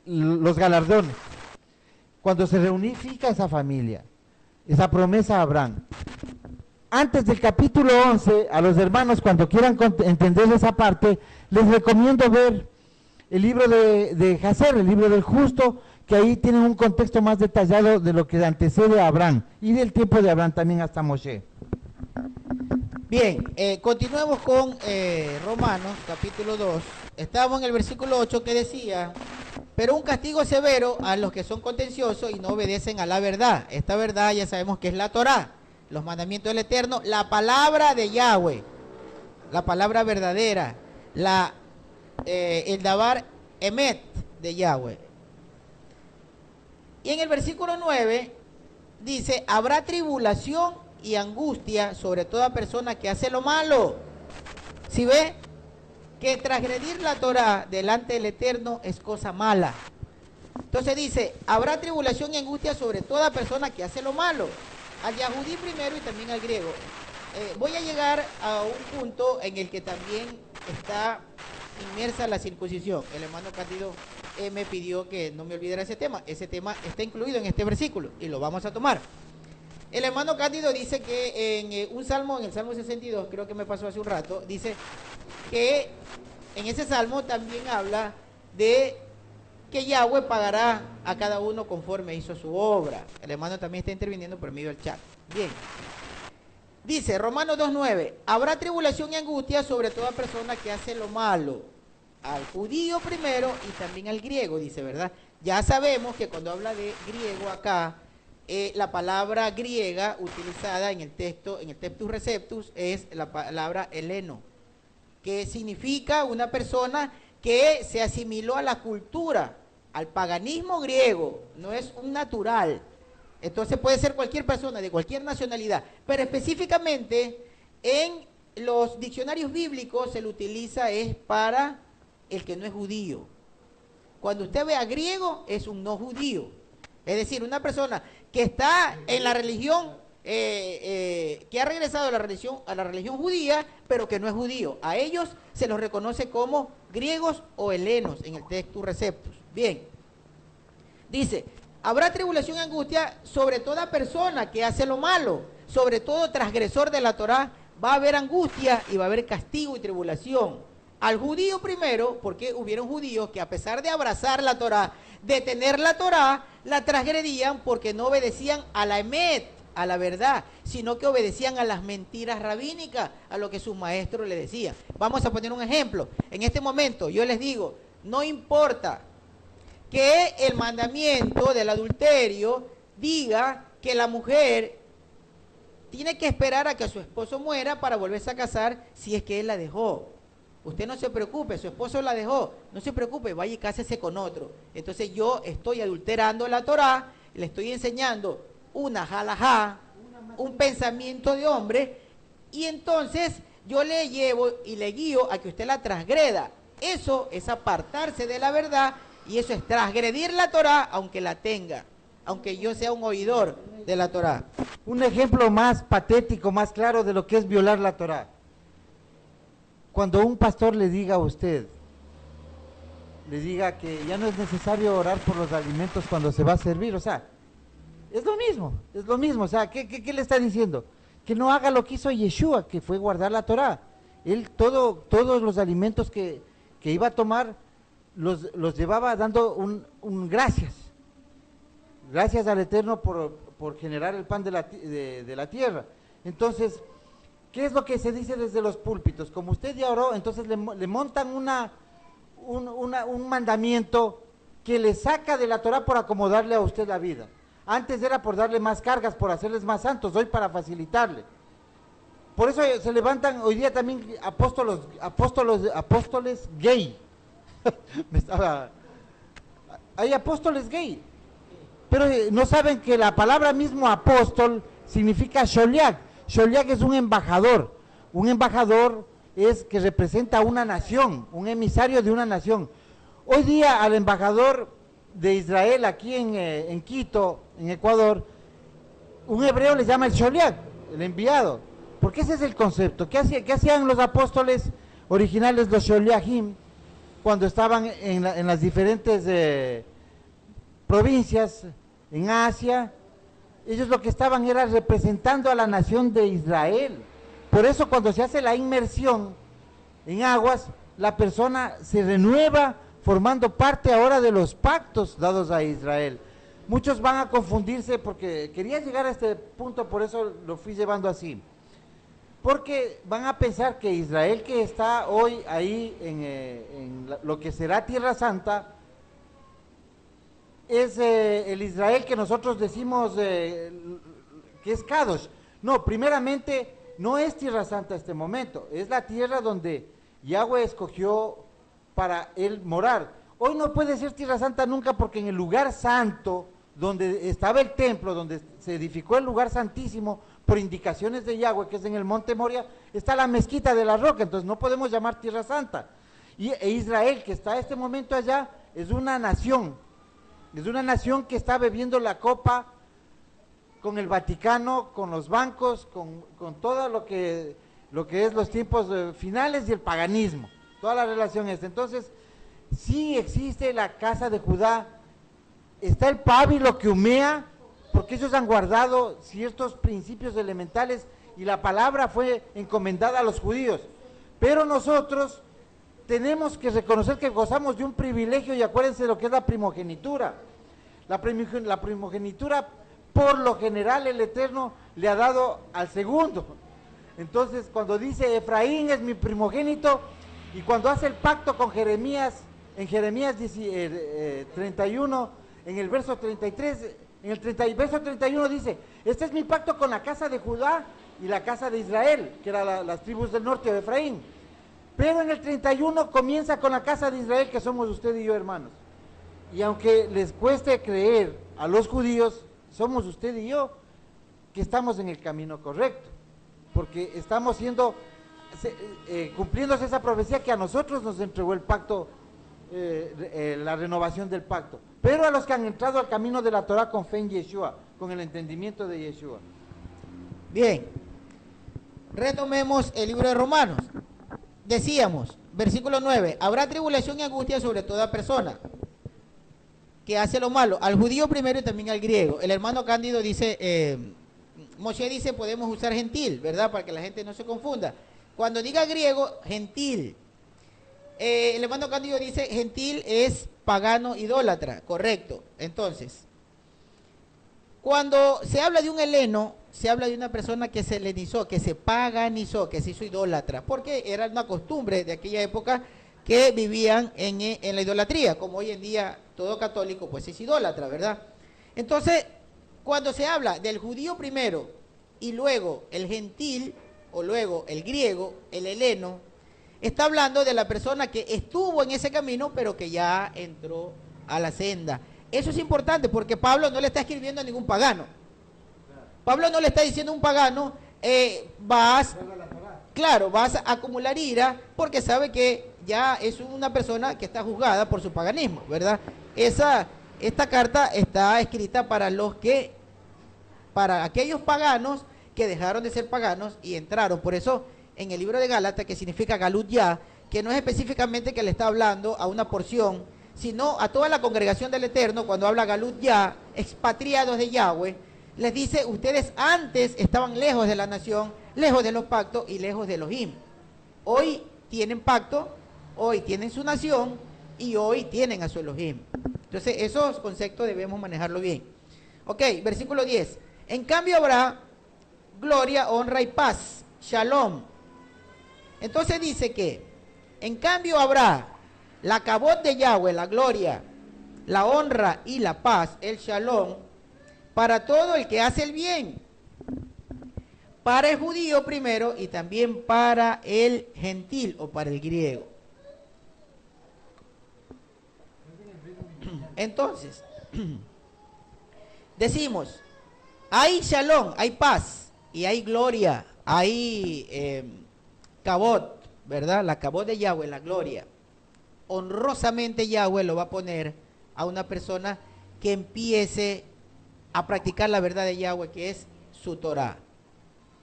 los galardones. Cuando se reunifica esa familia, esa promesa a Abraham. Antes del capítulo 11, a los hermanos, cuando quieran entender esa parte, les recomiendo ver el libro de Jacer, el libro del justo, que ahí tienen un contexto más detallado de lo que antecede a Abraham, y del tiempo de Abraham también hasta Moshe. Bien, continuemos con Romanos, capítulo 2. Estábamos en el versículo 8 que decía, pero un castigo severo a los que son contenciosos y no obedecen a la verdad. Esta verdad ya sabemos que es la Torá, los mandamientos del Eterno, la palabra de Yahweh, la palabra verdadera, el Dabar Emet de Yahweh. Y en el versículo 9 dice, habrá tribulación y angustia sobre toda persona que hace lo malo. ¿Sí ve? Que transgredir la Torá delante del Eterno es cosa mala. Entonces dice, habrá tribulación y angustia sobre toda persona que hace lo malo. Al yahudí primero y también al griego. Voy a llegar a un punto en el que también está inmersa la circuncisión. El hermano Cándido me pidió que no me olvidara ese tema. Ese tema está incluido en este versículo y lo vamos a tomar. El hermano Cándido dice que en un salmo, en el Salmo 62, creo que me pasó hace un rato, dice que en ese salmo también habla de que Yahweh pagará a cada uno conforme hizo su obra. El hermano también está interviniendo por medio del chat. Bien. Dice Romanos 2.9, habrá tribulación y angustia sobre toda persona que hace lo malo, al judío primero y también al griego, dice, ¿verdad? Ya sabemos que cuando habla de griego acá, la palabra griega utilizada en el texto, en el Textus Receptus, es la palabra heleno, que significa una persona que se asimiló a la cultura, al paganismo griego, no es un natural. Entonces puede ser cualquier persona de cualquier nacionalidad, pero específicamente en los diccionarios bíblicos se lo utiliza es para el que no es judío. Cuando usted ve a griego es un no judío, es decir, una persona que está en la religión, que ha regresado a la religión judía, pero que no es judío. A ellos se los reconoce como griegos o helenos en el Textus Receptus. Bien, dice, habrá tribulación y angustia sobre toda persona que hace lo malo, sobre todo transgresor de la Torá, va a haber angustia y va a haber castigo y tribulación. Al judío primero, porque hubieron judíos que a pesar de abrazar la Torá, de tener la Torá, la transgredían porque no obedecían a la emet, a la verdad, sino que obedecían a las mentiras rabínicas, a lo que sus maestros le decían. Vamos a poner un ejemplo. En este momento yo les digo, no importa que el mandamiento del adulterio diga que la mujer tiene que esperar a que su esposo muera para volverse a casar si es que él la dejó. Usted no se preocupe, su esposo la dejó, no se preocupe, vaya y cásese con otro. Entonces yo estoy adulterando la Torá, le estoy enseñando una halajá, un pensamiento de hombre, y entonces yo le llevo y le guío a que usted la transgreda. Eso es apartarse de la verdad y eso es transgredir la Torá aunque la tenga, aunque yo sea un oidor de la Torá. Un ejemplo más patético, más claro de lo que es violar la Torá. Cuando un pastor le diga a usted, le diga que ya no es necesario orar por los alimentos cuando se va a servir, o sea, es lo mismo, o sea, ¿qué le está diciendo? Que no haga lo que hizo Yeshua, que fue guardar la Torá. Él todos los alimentos que iba a tomar, los llevaba dando un gracias. Gracias al Eterno por generar el pan de la tierra. Entonces, ¿qué es lo que se dice desde los púlpitos? Como usted ya oró, entonces le montan un mandamiento que le saca de la Torá por acomodarle a usted la vida. Antes era por darle más cargas, por hacerles más santos, hoy para facilitarle. Por eso se levantan hoy día también apóstoles gay. Hay apóstoles gay. Pero no saben que la palabra mismo apóstol significa sholiach. Sholiach es un embajador es que representa a una nación, un emisario de una nación. Hoy día al embajador de Israel aquí en Quito, en Ecuador, un hebreo le llama el Sholiach, el enviado, porque ese es el concepto. ¿Qué hacían los apóstoles originales, los Sholiachim, cuando estaban en las diferentes provincias en Asia? Ellos lo que estaban era representando a la nación de Israel. Por eso cuando se hace la inmersión en aguas, la persona se renueva formando parte ahora de los pactos dados a Israel. Muchos van a confundirse porque quería llegar a este punto, por eso lo fui llevando así. Porque van a pensar que Israel, que está hoy ahí en lo que será Tierra Santa, es el Israel que nosotros decimos que es Kadosh. No, primeramente no es Tierra Santa este momento, es la tierra donde Yahweh escogió para él morar. Hoy no puede ser Tierra Santa nunca, porque en el lugar santo, donde estaba el templo, donde se edificó el lugar santísimo, por indicaciones de Yahweh, que es en el monte Moria, está la mezquita de la roca, entonces no podemos llamar Tierra Santa. E Israel, que está a este momento allá, es una nación que está bebiendo la copa con el Vaticano, con los bancos, con todo lo que es los tiempos finales y el paganismo, toda la relación esta. Entonces, sí existe la casa de Judá, está el pábilo que humea, porque ellos han guardado ciertos principios elementales y la palabra fue encomendada a los judíos. Pero nosotros tenemos que reconocer que gozamos de un privilegio, y acuérdense de lo que es la primogenitura. La primogenitura, por lo general, el Eterno le ha dado al segundo. Entonces, cuando dice Efraín es mi primogénito, y cuando hace el pacto con Jeremías, en Jeremías 31, en el verso 33, en el verso 31 dice, este es mi pacto con la casa de Judá y la casa de Israel, que eran las tribus del norte de Efraín. Pero en el 31 comienza con la casa de Israel, que somos usted y yo, hermanos. Y aunque les cueste creer a los judíos, somos usted y yo que estamos en el camino correcto, porque estamos cumpliéndose esa profecía que a nosotros nos entregó el pacto, la renovación del pacto, pero a los que han entrado al camino de la Torah con fe en Yeshua, con el entendimiento de Yeshua. Bien, retomemos el libro de Romanos. Decíamos, versículo 9, habrá tribulación y angustia sobre toda persona que hace lo malo, al judío primero y también al griego. El hermano Cándido dice, Moshe dice, podemos usar gentil, ¿verdad? Para que la gente no se confunda. Cuando diga griego, gentil. El hermano Cándido dice, gentil es pagano idólatra, correcto. Entonces, cuando se habla de un heleno, se habla de una persona que se helenizó, que se paganizó, que se hizo idólatra, porque era una costumbre de aquella época que vivían en la idolatría, como hoy en día todo católico pues es idólatra, ¿verdad? Entonces, cuando se habla del judío primero y luego el gentil, o luego el griego, el heleno, está hablando de la persona que estuvo en ese camino, pero que ya entró a la senda. Eso es importante, porque Pablo no le está escribiendo a ningún pagano. Pablo no le está diciendo a un pagano, vas a acumular ira, porque sabe que ya es una persona que está juzgada por su paganismo, ¿verdad? Esta carta está escrita para aquellos paganos que dejaron de ser paganos y entraron. Por eso, en el libro de Gálatas, que significa Galut Ya, que no es específicamente que le está hablando a una porción, sino a toda la congregación del Eterno, cuando habla Galut Ya, expatriados de Yahweh, les dice, ustedes antes estaban lejos de la nación, lejos de los pactos y lejos de Elohim. Hoy tienen pacto, hoy tienen su nación y hoy tienen a su Elohim. Entonces, esos conceptos debemos manejarlo bien. Ok, versículo 10. En cambio habrá gloria, honra y paz, shalom. Entonces dice que, en cambio habrá la cabot de Yahweh, la gloria, la honra y la paz, el shalom, para todo el que hace el bien, para el judío primero y también para el gentil o para el griego. Entonces, decimos, hay shalom, hay paz y hay gloria, hay cabot, ¿verdad? La acabó de Yahweh, la gloria. Honrosamente Yahweh lo va a poner a una persona que empiece a practicar la verdad de Yahweh, que es su Torah.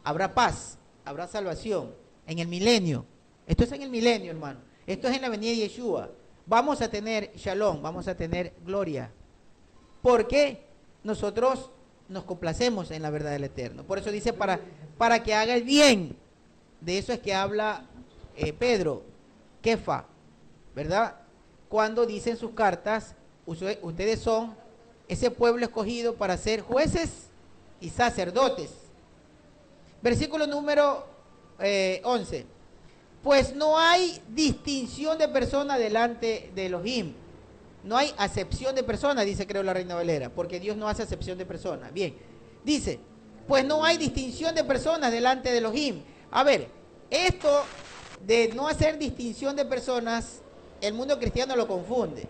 Habrá paz, habrá salvación en el milenio. Esto es en el milenio, hermano. Esto es en la venida de Yeshua. Vamos a tener shalom, vamos a tener gloria. Porque nosotros nos complacemos en la verdad del Eterno. Por eso dice para que haga el bien. De eso es que habla Pedro, Kefa, ¿verdad? Cuando dice en sus cartas, ustedes son ese pueblo escogido para ser jueces y sacerdotes. Versículo número 11. Pues no hay distinción de persona delante de Elohim. No hay acepción de persona, dice creo la Reina Valera, porque Dios no hace acepción de persona. Bien, dice, pues no hay distinción de personas delante de Elohim. A ver, esto de no hacer distinción de personas, el mundo cristiano lo confunde.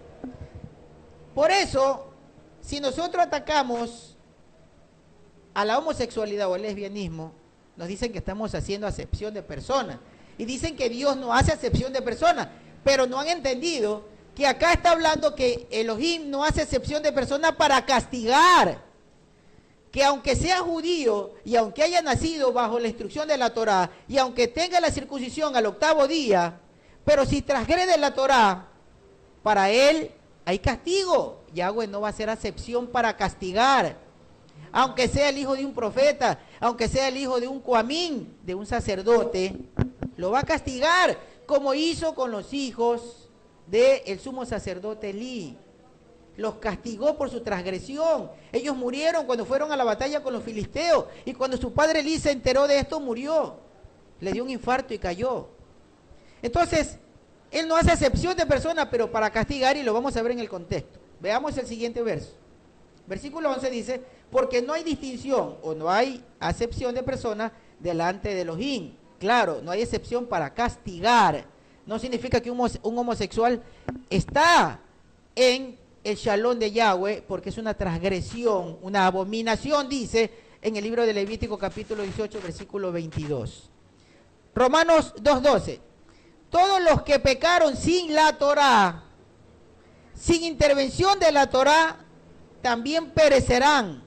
Por eso, si nosotros atacamos a la homosexualidad o al lesbianismo, nos dicen que estamos haciendo acepción de personas. Y dicen que Dios no hace acepción de personas, pero no han entendido que acá está hablando que Elohim no hace acepción de personas para castigar. Que aunque sea judío y aunque haya nacido bajo la instrucción de la Torá y aunque tenga la circuncisión al 8º día, pero si transgrede la Torá, para él hay castigo. Yahweh no va a hacer acepción para castigar. Aunque sea el hijo de un profeta, aunque sea el hijo de un coamín, de un sacerdote, lo va a castigar, como hizo con los hijos del sumo sacerdote Elí. Los castigó por su transgresión. Ellos murieron cuando fueron a la batalla con los filisteos. Y cuando su padre Elí se enteró de esto, murió. Le dio un infarto y cayó. Entonces, él no hace acepción de personas, pero para castigar, y lo vamos a ver en el contexto. Veamos el siguiente verso. Versículo 11 dice, porque no hay distinción o no hay acepción de personas delante de Elohim. Claro, no hay excepción para castigar. No significa que un homosexual está en el shalom de Yahweh, porque es una transgresión, una abominación, dice en el libro de Levítico capítulo 18, versículo 22. Romanos 2:12. Todos los que pecaron sin la Torá, sin intervención de la Torá, también perecerán.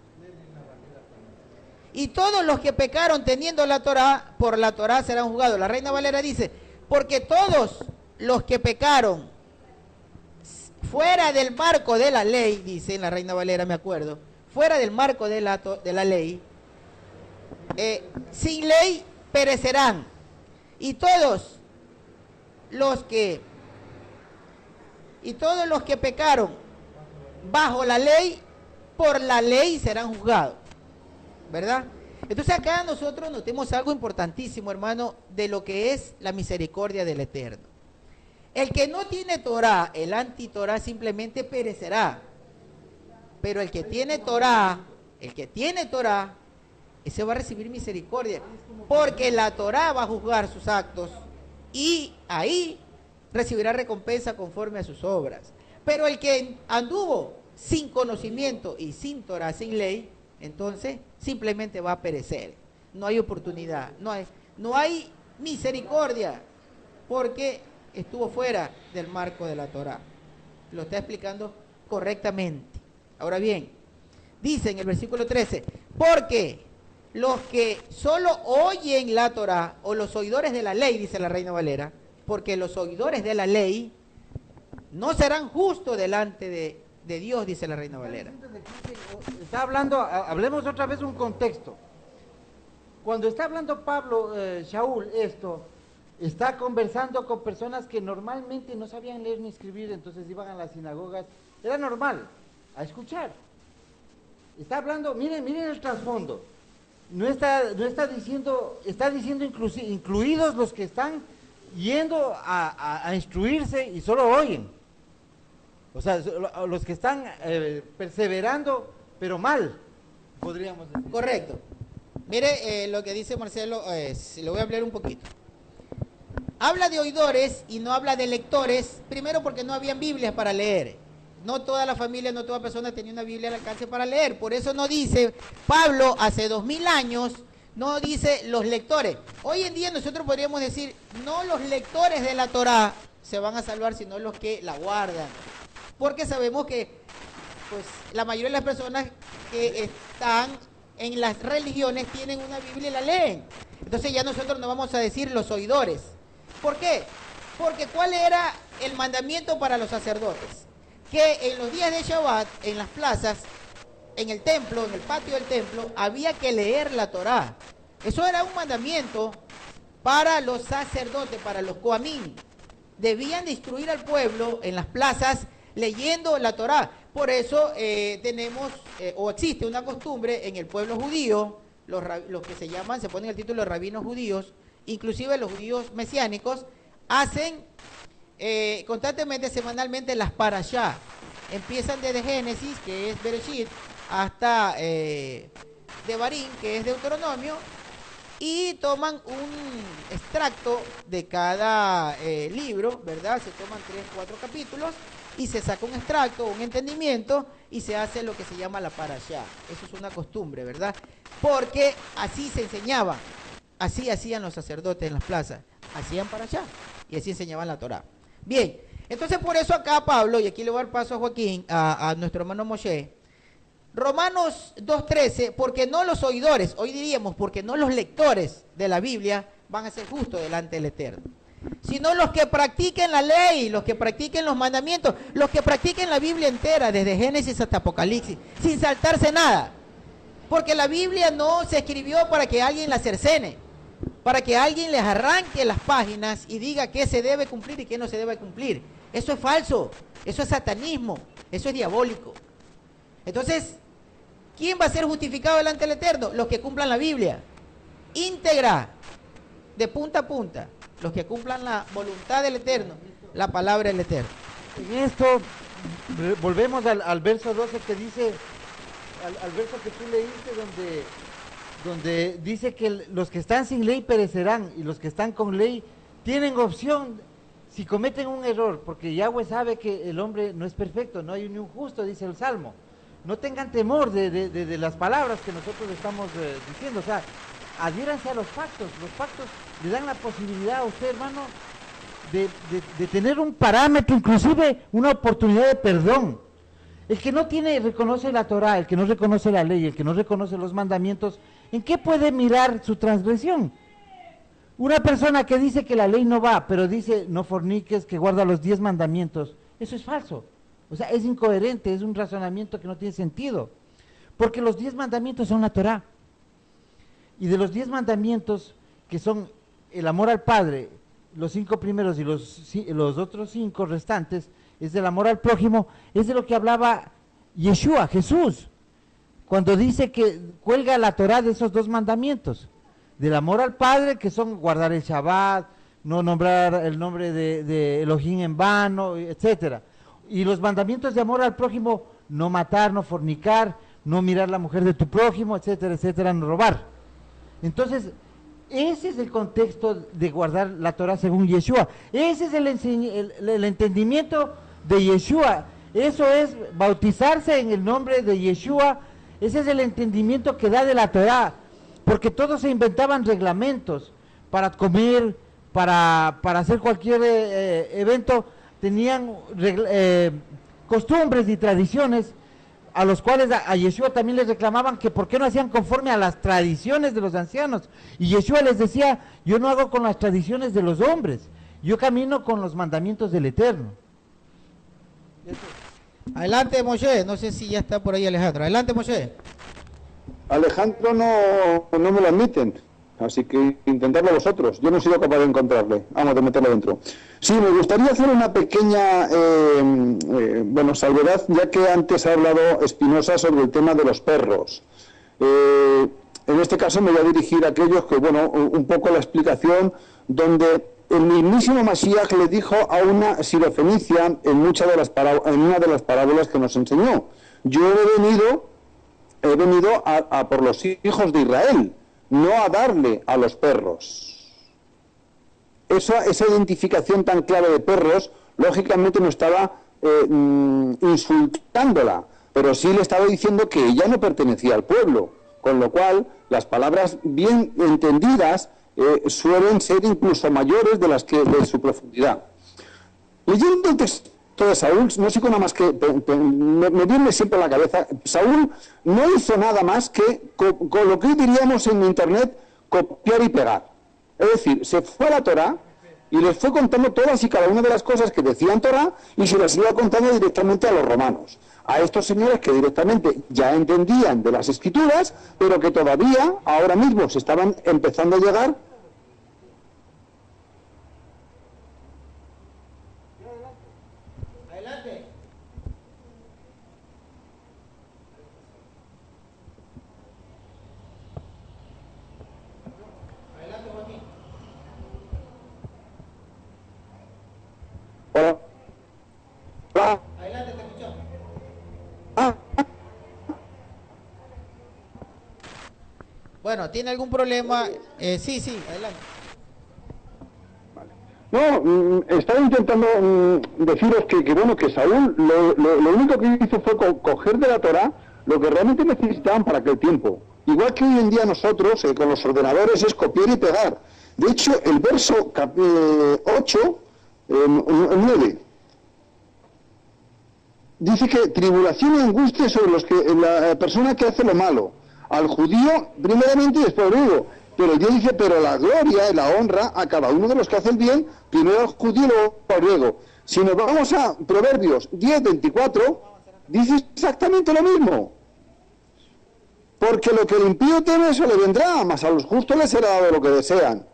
Y todos los que pecaron teniendo la Torá, por la Torá serán juzgados. La Reina Valera dice, porque todos los que pecaron fuera del marco de la ley, dice en la Reina Valera, me acuerdo, fuera del marco de la ley, sin ley perecerán. Y todos los que pecaron bajo la ley, por la ley serán juzgados, ¿verdad? Entonces acá nosotros notemos algo importantísimo, hermano, de lo que es la misericordia del Eterno. El que no tiene Torah, el anti-Torah simplemente perecerá. Pero el que tiene Torah, ese va a recibir misericordia. Porque la Torah va a juzgar sus actos y ahí recibirá recompensa conforme a sus obras. Pero el que anduvo sin conocimiento y sin Torah, sin ley, entonces simplemente va a perecer. No hay oportunidad, no hay misericordia, porque estuvo fuera del marco de la Torah. Lo está explicando correctamente. Ahora bien, dice en el versículo 13, porque los que solo oyen la Torah, o los oidores de la ley, dice la Reina Valera, porque los oidores de la ley no serán justos delante de Dios, dice la Reina Valera. Está hablando, hablemos otra vez un contexto. Cuando está hablando Pablo, Shaul, esto, está conversando con personas que normalmente no sabían leer ni escribir, entonces iban a las sinagogas, era normal, a escuchar. Está hablando, miren el trasfondo. No está diciendo, está diciendo incluidos los que están yendo a instruirse y solo oyen. O sea, los que están perseverando, pero mal, podríamos decir. Correcto. Mire lo que dice Marcelo, le voy a hablar un poquito. Habla de oidores y no habla de lectores, primero porque no habían Biblias para leer. No toda la familia, no toda persona tenía una Biblia al alcance para leer. Por eso no dice, Pablo hace 2000 años no dice los lectores. Hoy en día nosotros podríamos decir, no los lectores de la Torá se van a salvar, sino los que la guardan. Porque sabemos que pues, la mayoría de las personas que están en las religiones tienen una Biblia y la leen. Entonces ya nosotros no vamos a decir los oidores. ¿Por qué? Porque ¿cuál era el mandamiento para los sacerdotes? Que en los días de Shabbat, en las plazas, en el templo, en el patio del templo, había que leer la Torá. Eso era un mandamiento para los sacerdotes, para los coamín. Debían de instruir al pueblo en las plazas leyendo la Torá. Por eso tenemos, o existe una costumbre en el pueblo judío, los que se ponen el título de rabinos judíos, inclusive los judíos mesiánicos, hacen constantemente, semanalmente, las parashá. Empiezan desde Génesis, que es Bereshit, hasta Devarim, que es Deuteronomio, y toman un extracto de cada libro, ¿verdad? Se toman 3, 4 capítulos y se saca un extracto, un entendimiento, y se hace lo que se llama la parashá. Eso es una costumbre, ¿verdad? Porque así se enseñaba, así hacían los sacerdotes en las plazas, hacían parashá y así enseñaban la Torá. Bien, entonces por eso acá Pablo, y aquí le voy a dar paso a Joaquín, a nuestro hermano Moshe, Romanos 2.13, porque no los oidores, hoy diríamos, porque no los lectores de la Biblia van a ser justos delante del Eterno, sino los que practiquen la ley, los que practiquen los mandamientos, los que practiquen la Biblia entera, desde Génesis hasta Apocalipsis, sin saltarse nada. Porque la Biblia no se escribió para que alguien la cercene, para que alguien les arranque las páginas y diga qué se debe cumplir y qué no se debe cumplir. Eso es falso, eso es satanismo, eso es diabólico. Entonces, ¿quién va a ser justificado delante del Eterno? Los que cumplan la Biblia íntegra, de punta a punta, los que cumplan la voluntad del Eterno, la palabra del Eterno. En esto, volvemos al verso 12 que dice, al verso que tú leíste, donde dice que los que están sin ley perecerán y los que están con ley tienen opción si cometen un error, porque Yahweh sabe que el hombre no es perfecto, no hay ni un justo, dice el Salmo. No tengan temor de las palabras que nosotros estamos diciendo, o sea, adhiéranse a los pactos le dan la posibilidad a usted, hermano, de tener un parámetro, inclusive una oportunidad de perdón. El que no reconoce la Torá, el que no reconoce la ley, el que no reconoce los mandamientos, ¿en qué puede mirar su transgresión? Una persona que dice que la ley no va, pero dice no forniques, que guarda los 10 mandamientos, eso es falso. O sea, es incoherente, es un razonamiento que no tiene sentido. Porque los 10 mandamientos son la Torá. Y de los 10 mandamientos, que son el amor al Padre, los 5 primeros y los otros 5 restantes, es del amor al prójimo, es de lo que hablaba Yeshua, Jesús, cuando dice que cuelga la Torá de esos 2 mandamientos, del amor al Padre, que son guardar el Shabbat, no nombrar el nombre de Elohim en vano, etcétera. Y los mandamientos de amor al prójimo, no matar, no fornicar, no mirar la mujer de tu prójimo, etcétera, etcétera, no robar. Entonces, ese es el contexto de guardar la Torah según Yeshua. Ese es el entendimiento de Yeshua. Eso es bautizarse en el nombre de Yeshua. Ese es el entendimiento que da de la Torah. Porque todos se inventaban reglamentos para comer, para hacer cualquier evento. Tenían costumbres y tradiciones a los cuales a Yeshua también les reclamaban que por qué no hacían conforme a las tradiciones de los ancianos. Y Yeshua les decía, yo no hago con las tradiciones de los hombres, yo camino con los mandamientos del Eterno. Adelante, Moshe, no sé si ya está por ahí Alejandro. Adelante, Moshe. Alejandro no me lo admiten, así que intentadlo vosotros. Yo no he sido capaz de encontrarle, vamos a meterlo dentro. Sí, me gustaría hacer una pequeña salvedad, ya que antes ha hablado Espinosa sobre el tema de los perros. En este caso me voy a dirigir a aquellos que, un poco la explicación donde el mismísimo Mashiach le dijo a una sirofenicia en una de las parábolas que nos enseñó: yo he venido a por los hijos de Israel, no a darle a los perros. Esa identificación tan clara de perros, lógicamente no estaba insultándola, pero sí le estaba diciendo que ella no pertenecía al pueblo. Con lo cual, las palabras bien entendidas suelen ser incluso mayores de las que de su profundidad. Leyendo el texto de Saúl, no sé nada más que me viene siempre a la cabeza, Saúl no hizo nada más que, con lo que hoy diríamos en internet, copiar y pegar. Es decir, se fue a la Torá y les fue contando todas y cada una de las cosas que decían Torá y se las iba contando directamente a los romanos. A estos señores que directamente ya entendían de las escrituras, pero que todavía, ahora mismo, se estaban empezando a llegar. Adelante. Adelante, Joaquín. Hola. Hola. Adelante, te escuchamos. Bueno, ¿tiene algún problema? Sí, adelante. No, estaba intentando deciros que Saúl lo único que hizo fue coger de la Torá lo que realmente necesitaban para aquel tiempo. Igual que hoy en día nosotros, con los ordenadores, es copiar y pegar. De hecho, el verso 8, 9, dice que tribulación y angustia sobre la persona que hace lo malo. Al judío, primeramente, y después al griego. Pero Dios dice, pero la gloria y la honra a cada uno de los que hace el bien, primero al judío y luego al griego. Si nos vamos a Proverbios 10:24, dice exactamente lo mismo. Porque lo que el impío teme, eso le vendrá, mas a los justos les será dado lo que desean.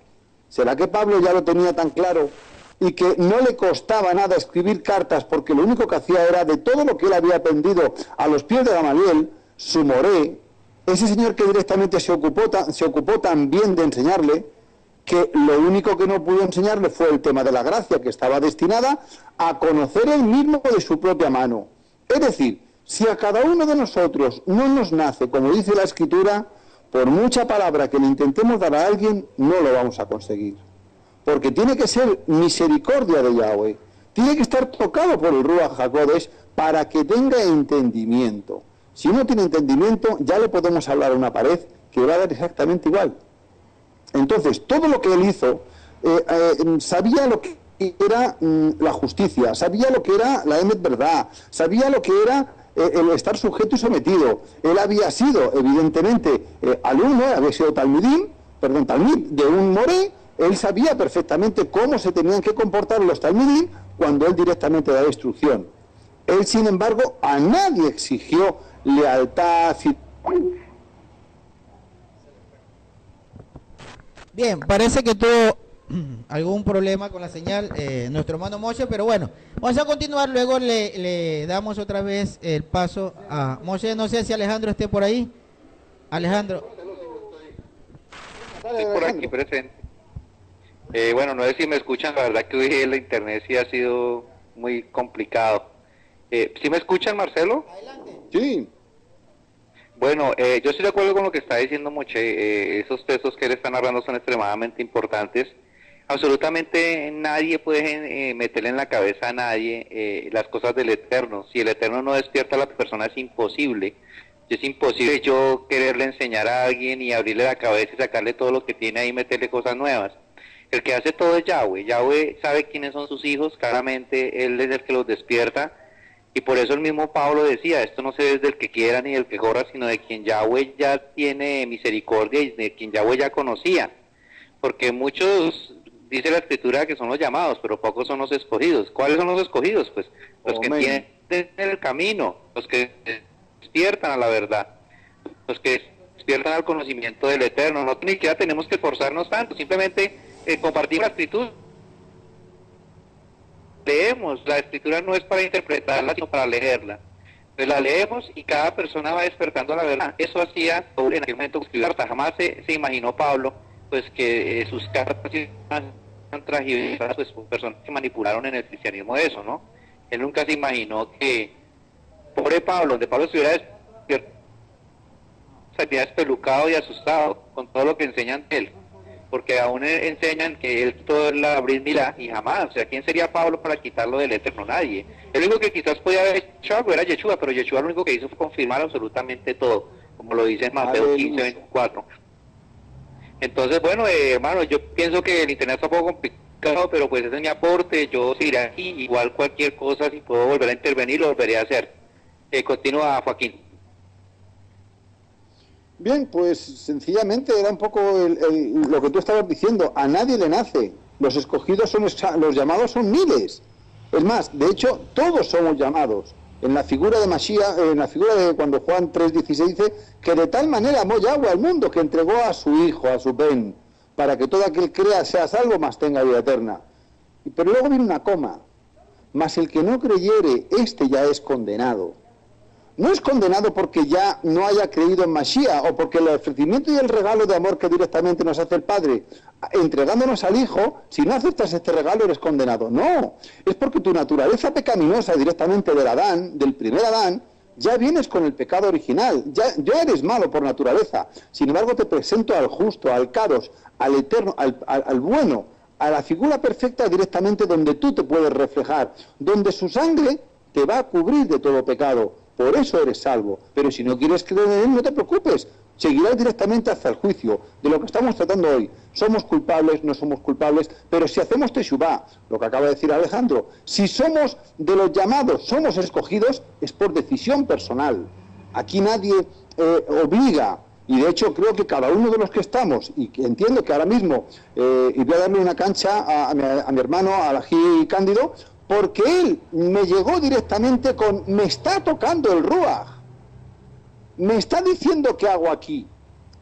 ¿Será que Pablo ya lo tenía tan claro y que no le costaba nada escribir cartas porque lo único que hacía era de todo lo que él había aprendido a los pies de Gamaliel, su moré, ese señor que directamente se ocupó también de enseñarle, que lo único que no pudo enseñarle fue el tema de la gracia, que estaba destinada a conocer él mismo de su propia mano. Es decir, si a cada uno de nosotros no nos nace, como dice la Escritura, por mucha palabra que le intentemos dar a alguien, no lo vamos a conseguir. Porque tiene que ser misericordia de Yahweh, tiene que estar tocado por el Ruach HaKodesh para que tenga entendimiento. Si no tiene entendimiento, ya le podemos hablar a una pared que va a dar exactamente igual. Entonces, todo lo que él hizo, sabía lo que era la justicia, sabía lo que era la emet verdad, sabía lo que era el estar sujeto y sometido. Él había sido, evidentemente, alumno, había sido talmid de un moré. Él sabía perfectamente cómo se tenían que comportar los talmidim cuando él directamente daba instrucción. Él, sin embargo, a nadie exigió lealtad. Bien, parece que tuvo algún problema con la señal nuestro hermano Moshe, pero bueno, vamos a continuar, luego le damos otra vez el paso a Moshe. No sé si Alejandro esté por ahí. Alejandro. Estoy por aquí presente. Bueno, no sé si me escuchan, la verdad que hoy el internet sí ha sido muy complicado. ¿Sí me escuchan, Marcelo? Adelante. Sí. Bueno, yo estoy de acuerdo con lo que está diciendo Moche. Esos textos que él está narrando son extremadamente importantes. Absolutamente nadie puede meterle en la cabeza a nadie las cosas del Eterno. Si el Eterno no despierta a la persona, es imposible. Es imposible yo quererle enseñar a alguien y abrirle la cabeza y sacarle todo lo que tiene ahí y meterle cosas nuevas. El que hace todo es Yahweh. Yahweh sabe quiénes son sus hijos, claramente Él es el que los despierta. Y por eso el mismo Pablo decía, esto no se ve del que quiera ni del que corra, sino de quien Yahweh ya tiene misericordia y de quien Yahweh ya conocía. Porque muchos, dice la Escritura, que son los llamados, pero pocos son los escogidos. ¿Cuáles son los escogidos? Pues los que entienden el camino, los que despiertan a la verdad, los que despiertan al conocimiento del Eterno. No ni siquiera tenemos que esforzarnos tanto, simplemente compartir la Escritura. Leemos, la Escritura no es para interpretarla, sino para leerla. Entonces la leemos y cada persona va despertando la verdad. Eso hacía en aquel momento que escribió carta. Jamás se imaginó Pablo pues que sus cartas eran transgiversadas pues, por personas que manipularon en el cristianismo eso, ¿no? Él nunca se imaginó que, pobre Pablo, donde Pablo estuviera despierto, se había despelucado y asustado con todo lo que enseñan de él. Porque aún enseñan que él todo es la Brit Milá y jamás, o sea, ¿quién sería Pablo para quitarlo del Eterno? Nadie. El único que quizás podía haber hecho algo era Yeshua, pero Yeshua lo único que hizo fue confirmar absolutamente todo, como lo dice en Mateo 15:24. Entonces, bueno, hermano, yo pienso que el internet está un poco complicado, pero pues ese es mi aporte. Yo seguiré aquí, igual cualquier cosa, si puedo volver a intervenir, lo volveré a hacer. Continúa, Joaquín. Bien, pues sencillamente era un poco lo que tú estabas diciendo. A nadie le nace. Los escogidos son, los llamados son miles. Es más, de hecho, todos somos llamados. En la figura de Mashiach, en la figura de cuando Juan 3:16 dice que de tal manera amó Yahweh al mundo que entregó a su Hijo, a su Ben, para que todo aquel crea sea salvo, mas tenga vida eterna. Pero luego viene una coma. Mas el que no creyere, este ya es condenado. No es condenado porque ya no haya creído en Mashiach o porque el ofrecimiento y el regalo de amor que directamente nos hace el Padre, entregándonos al Hijo, si no aceptas este regalo eres condenado. No, es porque tu naturaleza pecaminosa directamente del Adán, del primer Adán, ya vienes con el pecado original, ya eres malo por naturaleza. Sin embargo te presento al justo, al Kadosh, al eterno, al bueno, a la figura perfecta directamente donde tú te puedes reflejar, donde su sangre te va a cubrir de todo pecado. Por eso eres salvo. Pero si no quieres creer en él, no te preocupes. Seguirás directamente hasta el juicio. De lo que estamos tratando hoy. Somos culpables, no somos culpables, pero si hacemos teshuvá, lo que acaba de decir Alejandro, si somos de los llamados, somos escogidos, es por decisión personal. Aquí nadie obliga. Y de hecho creo que cada uno de los que estamos, y que entiendo que ahora mismo, y voy a darle una cancha a mi hermano, a Alají Cándido, porque él me llegó directamente con, me está tocando el Ruach, me está diciendo qué hago aquí.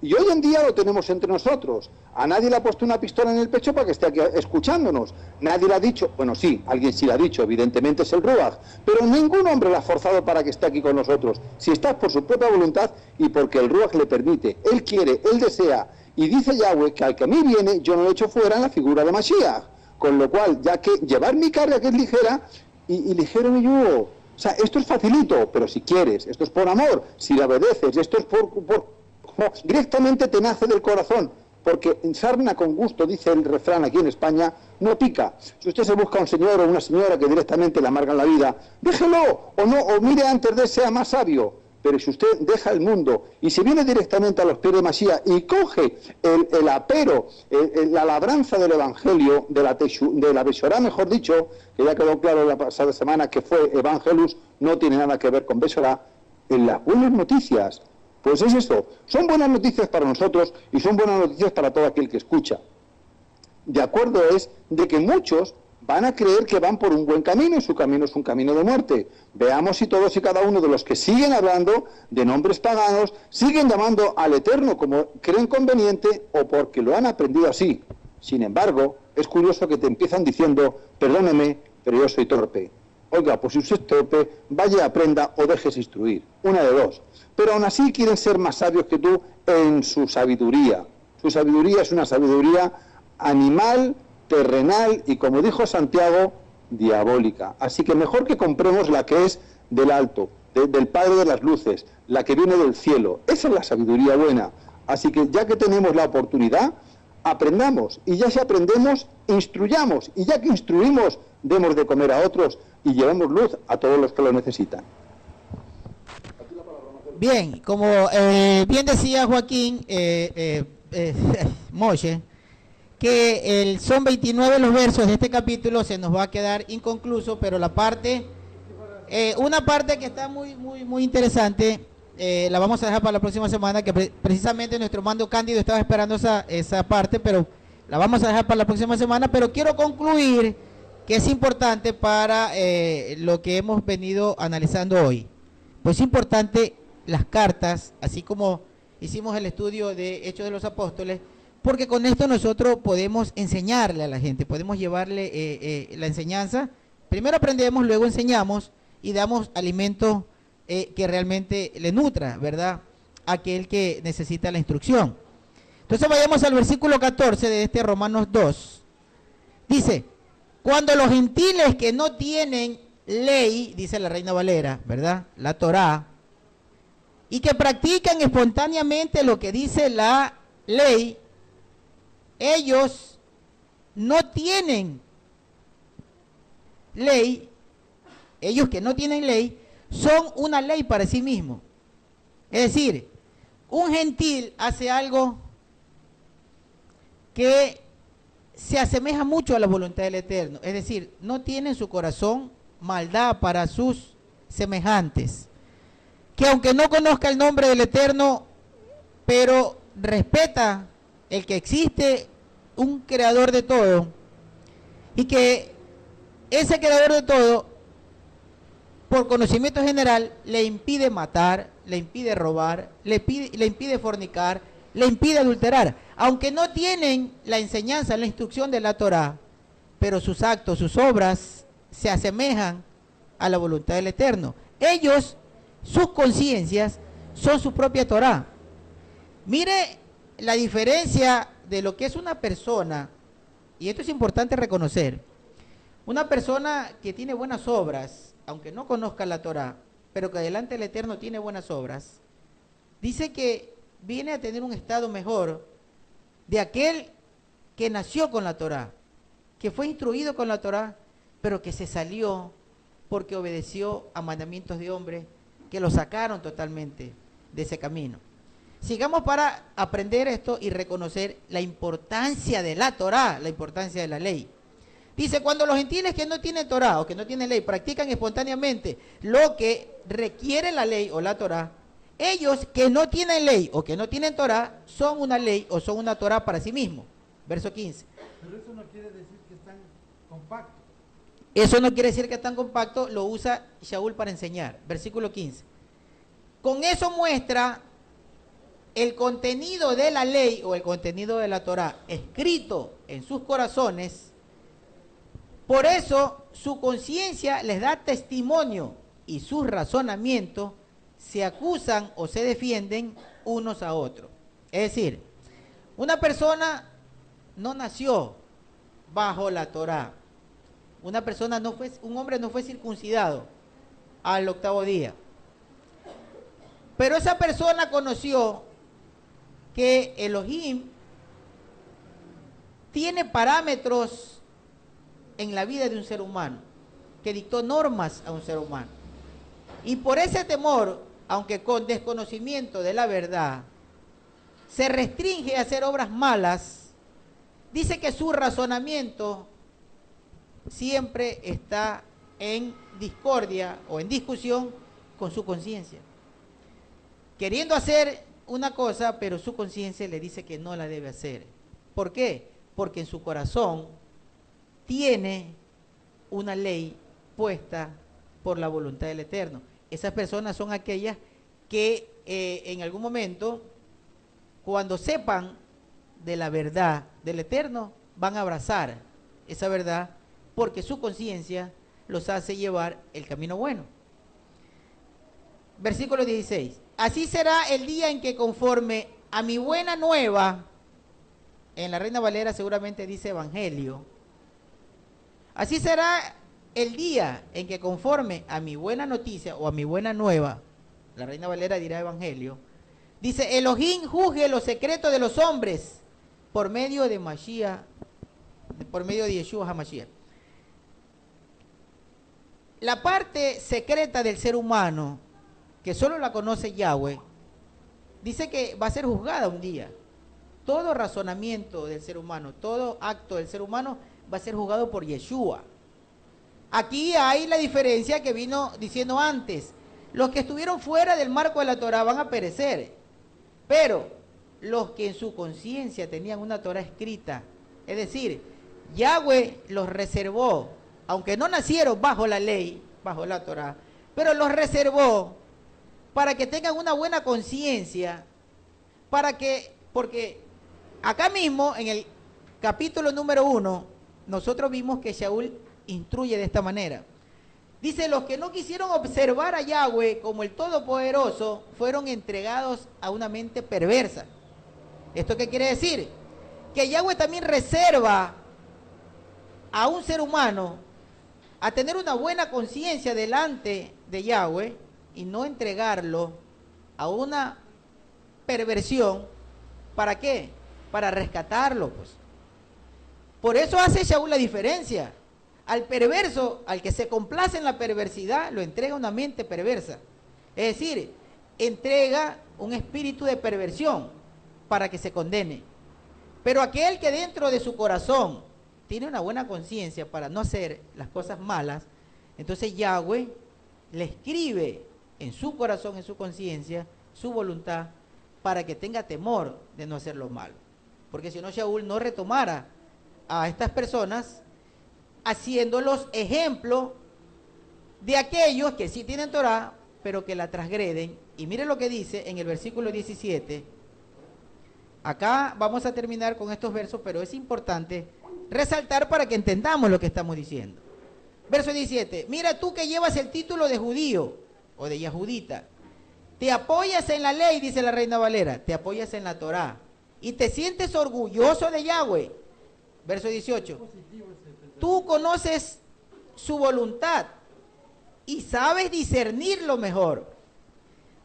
Y hoy en día lo tenemos entre nosotros. A nadie le ha puesto una pistola en el pecho para que esté aquí escuchándonos. Nadie le ha dicho, bueno sí, alguien sí le ha dicho, evidentemente es el Ruach, pero ningún hombre le ha forzado para que esté aquí con nosotros. Si está por su propia voluntad y porque el Ruach le permite, él quiere, él desea, y dice Yahweh que al que a mí viene, yo no lo echo fuera en la figura de Mashiach. Con lo cual, ya que llevar mi carga que es ligera, y ligero mi yugo. O sea, esto es facilito, pero si quieres, esto es por amor, si le obedeces, esto es como directamente te nace del corazón, porque en sarna con gusto, dice el refrán aquí en España, no pica. Si usted se busca un señor o una señora que directamente le amargan la vida, déjelo, o no, o mire antes de sea más sabio. Pero si usted deja el mundo y se viene directamente a los pies de Mashiach y coge el apero, la labranza del Evangelio, de la Besorá, mejor dicho, que ya quedó claro la pasada semana que fue Evangelus, no tiene nada que ver con Besorá, en las buenas noticias, pues es eso, son buenas noticias para nosotros y son buenas noticias para todo aquel que escucha. De acuerdo es de que muchos van a creer que van por un buen camino y su camino es un camino de muerte. Veamos si todos y cada uno de los que siguen hablando de nombres paganos siguen llamando al Eterno como creen conveniente o porque lo han aprendido así. Sin embargo, es curioso que te empiezan diciendo, perdóneme, pero yo soy torpe. Oiga, pues si usted es torpe, vaya, aprenda o déjese instruir. Una de dos. Pero aún así quieren ser más sabios que tú en su sabiduría. Su sabiduría es una sabiduría animal, terrenal y, como dijo Santiago, diabólica. Así que mejor que compremos la que es del alto, del Padre de las luces, la que viene del cielo. Esa es la sabiduría buena. Así que ya que tenemos la oportunidad, aprendamos. Y ya si aprendemos, instruyamos. Y ya que instruimos, demos de comer a otros y llevemos luz a todos los que lo necesitan. Bien, como bien decía Joaquín, Moshe, que son 29 los versos de este capítulo, se nos va a quedar inconcluso, pero la parte, una parte que está muy interesante, la vamos a dejar para la próxima semana, que precisamente nuestro hermano Cándido estaba esperando esa parte, pero la vamos a dejar para la próxima semana, pero quiero concluir que es importante para lo que hemos venido analizando hoy. Pues es importante las cartas, así como hicimos el estudio de Hechos de los Apóstoles, porque con esto nosotros podemos enseñarle a la gente, podemos llevarle la enseñanza. Primero aprendemos, luego enseñamos y damos alimento que realmente le nutra, ¿verdad?, a aquel que necesita la instrucción. Entonces vayamos al versículo 14 de este Romanos 2. Dice, cuando los gentiles que no tienen ley, dice la Reina Valera, ¿verdad?, la Torá, y que practican espontáneamente lo que dice la ley, ellos no tienen ley, ellos que no tienen ley, son una ley para sí mismos. Es decir, Un gentil hace algo que se asemeja mucho a la voluntad del Eterno, es decir, no tiene en su corazón maldad para sus semejantes, que aunque no conozca el nombre del Eterno, pero respeta el que existe un creador de todo, y que ese creador de todo, por conocimiento general, le impide matar, le impide robar, le impide fornicar, le impide adulterar, aunque no tienen la enseñanza, la instrucción de la Torá, pero sus actos, sus obras se asemejan a la voluntad del Eterno. Ellos, sus conciencias, son su propia Torá. Mire la diferencia de lo que es una persona, y esto es importante reconocer, una persona que tiene buenas obras, aunque no conozca la Torá, pero que delante del Eterno tiene buenas obras, dice que viene a tener un estado mejor de aquel que nació con la Torá, que fue instruido con la Torá, pero que se salió porque obedeció a mandamientos de hombres que lo sacaron totalmente de ese camino. Sigamos para aprender esto y reconocer la importancia de la Torá, la importancia de la ley. Dice, cuando los gentiles que no tienen Torá o que no tienen ley practican espontáneamente lo que requiere la ley o la Torá, ellos que no tienen ley o que no tienen Torá son una ley o son una Torá para sí mismos. Verso 15. Pero eso no quiere decir que están compactos. Eso no quiere decir que están compactos, lo usa Shaul para enseñar. Versículo 15. Con eso muestra el contenido de la ley o el contenido de la Torá escrito en sus corazones. Por eso su conciencia les da testimonio y sus razonamientos se acusan o se defienden unos a otros. Es decir, una persona no nació bajo la Torá. Un hombre no fue circuncidado al 8º día. Pero esa persona conoció que Elohim tiene parámetros en la vida de un ser humano, que dictó normas a un ser humano. Y por ese temor, aunque con desconocimiento de la verdad, se restringe a hacer obras malas, dice que su razonamiento siempre está en discordia o en discusión con su conciencia. Queriendo hacer una cosa, pero su conciencia le dice que no la debe hacer. ¿Por qué? Porque en su corazón tiene una ley puesta por la voluntad del Eterno. Esas personas son aquellas que en algún momento, cuando sepan de la verdad del Eterno, van a abrazar esa verdad porque su conciencia los hace llevar el camino bueno. Versículo 16. Así será el día en que conforme a mi buena nueva, en la Reina Valera seguramente dice evangelio, así será el día en que conforme a mi buena noticia o a mi buena nueva, la Reina Valera dirá evangelio, dice, Elohim juzgue los secretos de los hombres por medio de Mashiach, por medio de Yeshua HaMashiach. La parte secreta del ser humano, que solo la conoce Yahweh, dice que va a ser juzgada un día. Todo razonamiento del ser humano, todo acto del ser humano va a ser juzgado por Yeshua. Aquí hay la diferencia que vino diciendo antes. Los que estuvieron fuera del marco de la Torah van a perecer, pero los que en su conciencia tenían una Torah escrita, es decir, Yahweh los reservó, aunque no nacieron bajo la ley, bajo la Torah, pero los reservó para que tengan una buena conciencia, porque acá mismo en el capítulo número 1, nosotros vimos que Shaul instruye de esta manera. Dice, los que no quisieron observar a Yahweh como el Todopoderoso fueron entregados a una mente perversa. ¿Esto qué quiere decir? Que Yahweh también reserva a un ser humano a tener una buena conciencia delante de Yahweh y no entregarlo a una perversión. ¿Para qué? Para rescatarlo, pues. Por eso hace Shaul la diferencia. Al perverso, al que se complace en la perversidad, lo entrega a una mente perversa. Es decir, entrega un espíritu de perversión para que se condene. Pero aquel que dentro de su corazón tiene una buena conciencia para no hacer las cosas malas, entonces Yahweh le escribe en su corazón, en su conciencia, su voluntad, para que tenga temor de no hacer lo malo. Porque si no, Shaul no retomara a estas personas haciéndolos ejemplo de aquellos que sí tienen Torah, pero que la transgreden. Y mire lo que dice en el versículo 17. Acá vamos a terminar con estos versos, pero es importante resaltar para que entendamos lo que estamos diciendo. Verso 17. Mira tú que llevas el título de judío o de yahudita, te apoyas en la ley, dice la Reina Valera, te apoyas en la Torah y te sientes orgulloso de Yahweh. Verso 18. Tú conoces su voluntad y sabes discernirlo mejor,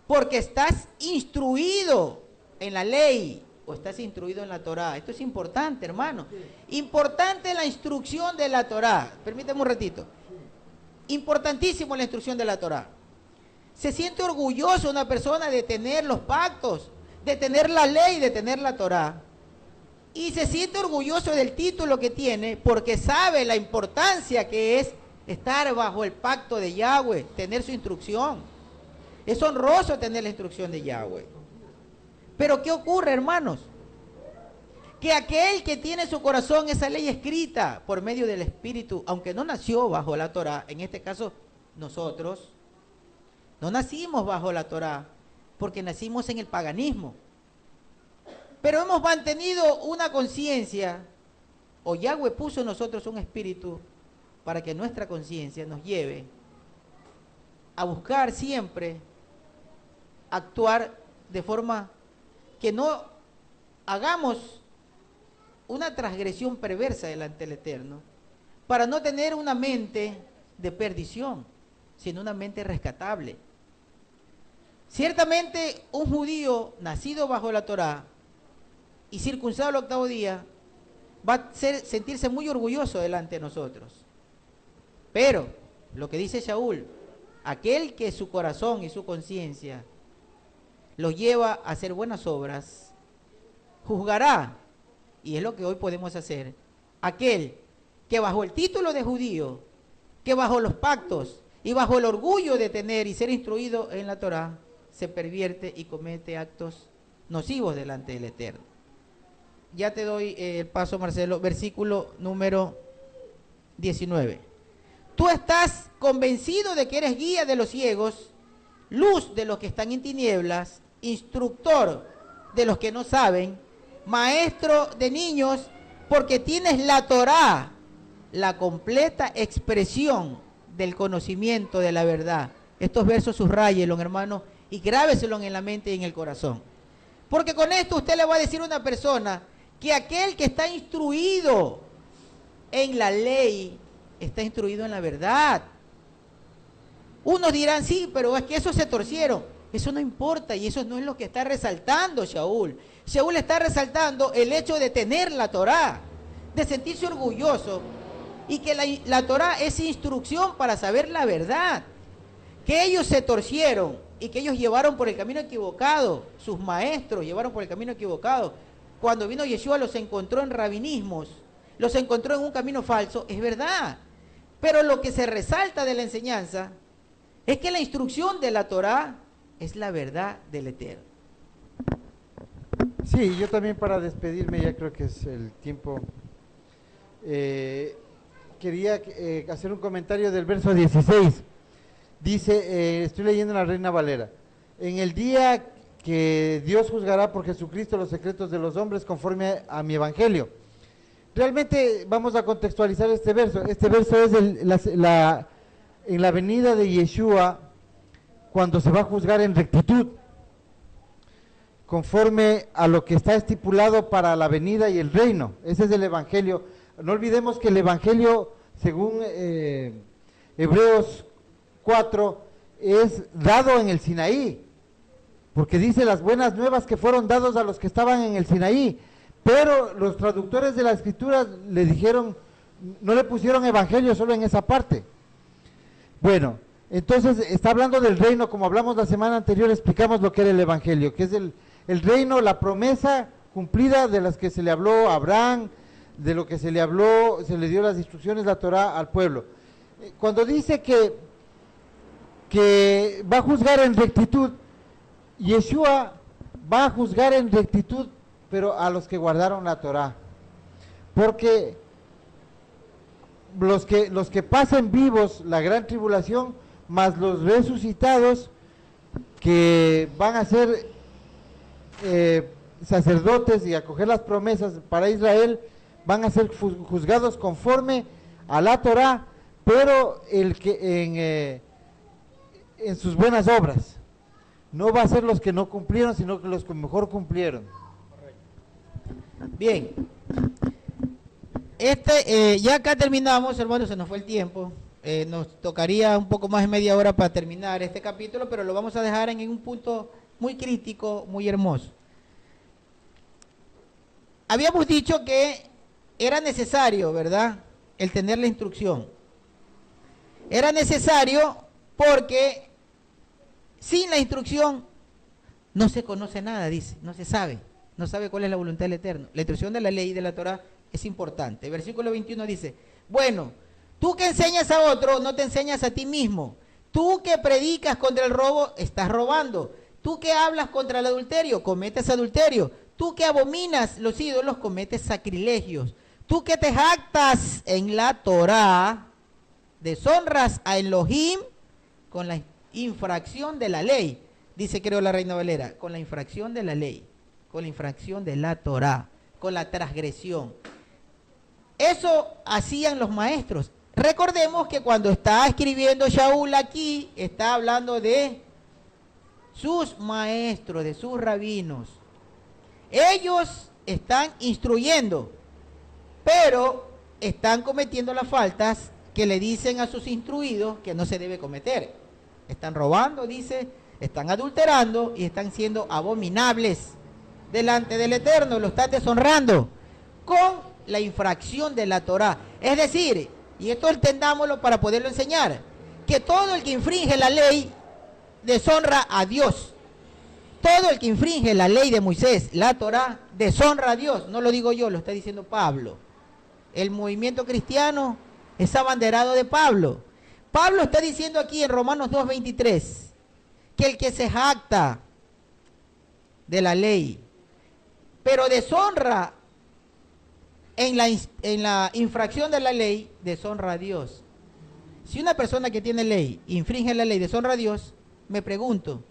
porque estás instruido en la ley o estás instruido en la Torah. Esto es importante, hermano. Importante la instrucción de la Torah. Permíteme un ratito. Importantísimo la instrucción de la Torah. Se siente orgulloso una persona de tener los pactos, de tener la ley, de tener la Torah. Y se siente orgulloso del título que tiene porque sabe la importancia que es estar bajo el pacto de Yahweh, tener su instrucción. Es honroso tener la instrucción de Yahweh. Pero ¿qué ocurre, hermanos? Que aquel que tiene en su corazón esa ley escrita por medio del Espíritu, aunque no nació bajo la Torah, en este caso nosotros, no nacimos bajo la Torah, porque nacimos en el paganismo. Pero hemos mantenido una conciencia, o Yahweh puso en nosotros un espíritu para que nuestra conciencia nos lleve a buscar siempre actuar de forma que no hagamos una transgresión perversa delante del Eterno, para no tener una mente de perdición, sino una mente rescatable. Ciertamente un judío nacido bajo la Torah y circuncidado al octavo día va a sentirse muy orgulloso delante de nosotros. Pero lo que dice Shaul, aquel que su corazón y su conciencia lo lleva a hacer buenas obras, juzgará, y es lo que hoy podemos hacer, aquel que bajo el título de judío, que bajo los pactos y bajo el orgullo de tener y ser instruido en la Torah, se pervierte y comete actos nocivos delante del Eterno. Ya te doy el paso, Marcelo, versículo número 19. Tú estás convencido de que eres guía de los ciegos, luz de los que están en tinieblas, instructor de los que no saben, maestro de niños, porque tienes la Torá, la completa expresión del conocimiento de la verdad. Estos versos subrayelo, hermano, y grábeselo en la mente y en el corazón. Porque con esto usted le va a decir a una persona que aquel que está instruido en la ley está instruido en la verdad. Unos dirán, sí, pero es que esos se torcieron. Eso no importa y eso no es lo que está resaltando Shaul. Shaul está resaltando el hecho de tener la Torá, de sentirse orgulloso y que la Torá es instrucción para saber la verdad. Que ellos se torcieron y que ellos llevaron por el camino equivocado, sus maestros llevaron por el camino equivocado. Cuando vino Yeshua los encontró en rabinismos, los encontró en un camino falso, es verdad. Pero lo que se resalta de la enseñanza es que la instrucción de la Torá es la verdad del Eterno. Sí, yo también para despedirme, ya creo que es el tiempo, quería hacer un comentario del verso 16. Dice, estoy leyendo en la Reina Valera, en el día que Dios juzgará por Jesucristo los secretos de los hombres conforme a mi evangelio. Realmente vamos a contextualizar este verso. Este verso es en la venida de Yeshua, cuando se va a juzgar en rectitud, conforme a lo que está estipulado para la venida y el reino. Ese es el evangelio. No olvidemos que el evangelio, según Hebreos 4, es dado en el Sinaí, porque dice las buenas nuevas que fueron dados a los que estaban en el Sinaí, pero los traductores de la escritura le dijeron, no le pusieron evangelio solo en esa parte. Bueno, Entonces está hablando del reino, como hablamos la semana anterior, explicamos lo que era el Evangelio, que es el reino, la promesa cumplida de las que se le habló a Abraham, de lo que se le habló, se le dio las instrucciones, la Torá al pueblo. Cuando dice que va a juzgar en rectitud, Yeshua va a juzgar en rectitud, pero a los que guardaron la Torá, porque los que pasen vivos la gran tribulación, más los resucitados que van a ser sacerdotes y acoger las promesas para Israel, van a ser juzgados conforme a la Torá, pero el que en sus buenas obras. No va a ser los que no cumplieron, sino que los que mejor cumplieron. Bien. Ya acá terminamos, hermanos, se nos fue el tiempo. Nos tocaría un poco más de media hora para terminar este capítulo, pero lo vamos a dejar en un punto muy crítico, muy hermoso. Habíamos dicho que era necesario, ¿verdad?, el tener la instrucción. Era necesario porque sin la instrucción no se conoce nada, dice, no se sabe cuál es la voluntad del Eterno. La instrucción de la ley y de la Torah es importante. El versículo 21 dice, bueno, tú que enseñas a otro, no te enseñas a ti mismo. Tú que predicas contra el robo, estás robando. Tú que hablas contra el adulterio, cometes adulterio. Tú que abominas los ídolos, cometes sacrilegios. Tú que te jactas en la Torá, deshonras a Elohim con la infracción de la ley. Dice, creo, la Reina Valera, con la infracción de la ley, con la infracción de la Torá, con la transgresión. Eso hacían los maestros. Recordemos que cuando está escribiendo Shaul aquí, está hablando de sus maestros, de sus rabinos. Ellos están instruyendo, pero están cometiendo las faltas que le dicen a sus instruidos que no se debe cometer. Están robando, dice, están adulterando y están siendo abominables delante del Eterno, lo están deshonrando con la infracción de la Torá. Es decir, y esto entendámoslo para poderlo enseñar, que todo el que infringe la ley deshonra a Dios. Todo el que infringe la ley de Moisés, la Torá, deshonra a Dios. No lo digo yo, lo está diciendo Pablo. El movimiento cristiano es abanderado de Pablo. Pablo está diciendo aquí en Romanos 2:23 que el que se jacta de la ley, pero deshonra en la infracción de la ley, deshonra a Dios. Si una persona que tiene ley, infringe la ley, deshonra a Dios, me pregunto,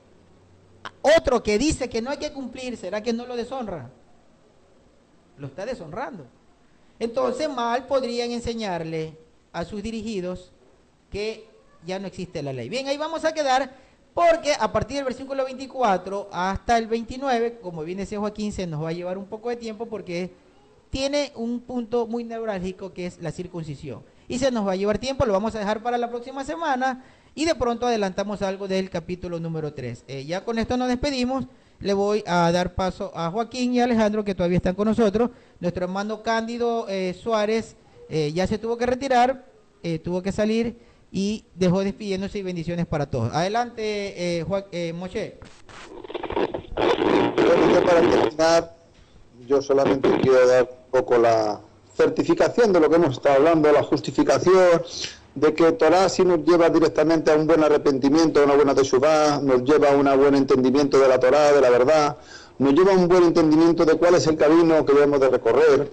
otro que dice que no hay que cumplir, ¿será que no lo deshonra? Lo está deshonrando. Entonces mal podrían enseñarle a sus dirigidos que ya no existe la ley. Bien, ahí vamos a quedar, porque a partir del versículo 24 hasta el 29, como bien decía Joaquín, se nos va a llevar un poco de tiempo porque tiene un punto muy neurálgico que es la circuncisión. Y se nos va a llevar tiempo, lo vamos a dejar para la próxima semana y de pronto adelantamos algo del capítulo número 3. Ya con esto nos despedimos. Le voy a dar paso a Joaquín y a Alejandro, que todavía están con nosotros. Nuestro hermano Cándido Suárez ya se tuvo que retirar, tuvo que salir y dejó despidiéndose y bendiciones para todos. Adelante, Moshe. Bueno, para terminar, yo solamente quiero dar un poco la certificación de lo que hemos estado hablando, la justificación de que Torah sí nos lleva directamente a un buen arrepentimiento, a una buena teshuvá, nos lleva a un buen entendimiento de la Torah, de la verdad, nos lleva a un buen entendimiento de cuál es el camino que debemos de recorrer.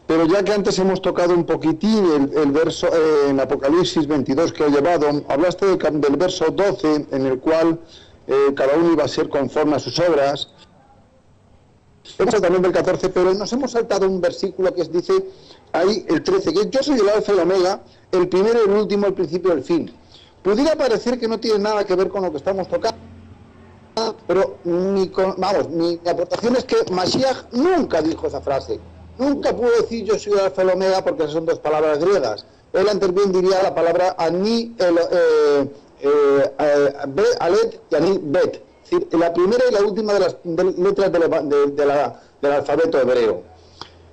Pero ya que antes hemos tocado un poquitín el verso en Apocalipsis 22 que he llevado, hablaste del verso 12 en el cual cada uno iba a ser conforme a sus obras. Hemos hablado también del 14, pero nos hemos saltado un versículo que dice ahí el 13, que yo soy el alfa y el omega, el primero y el último, el principio y el fin. Pudiera parecer que no tiene nada que ver con lo que estamos tocando, pero mi aportación es que Mashiach nunca dijo esa frase. Nunca pudo decir yo soy el alfa y el omega porque son dos palabras griegas. Él antes bien diría la palabra ani, alet y ani bet. Es decir, la primera y la última de las letras del alfabeto hebreo.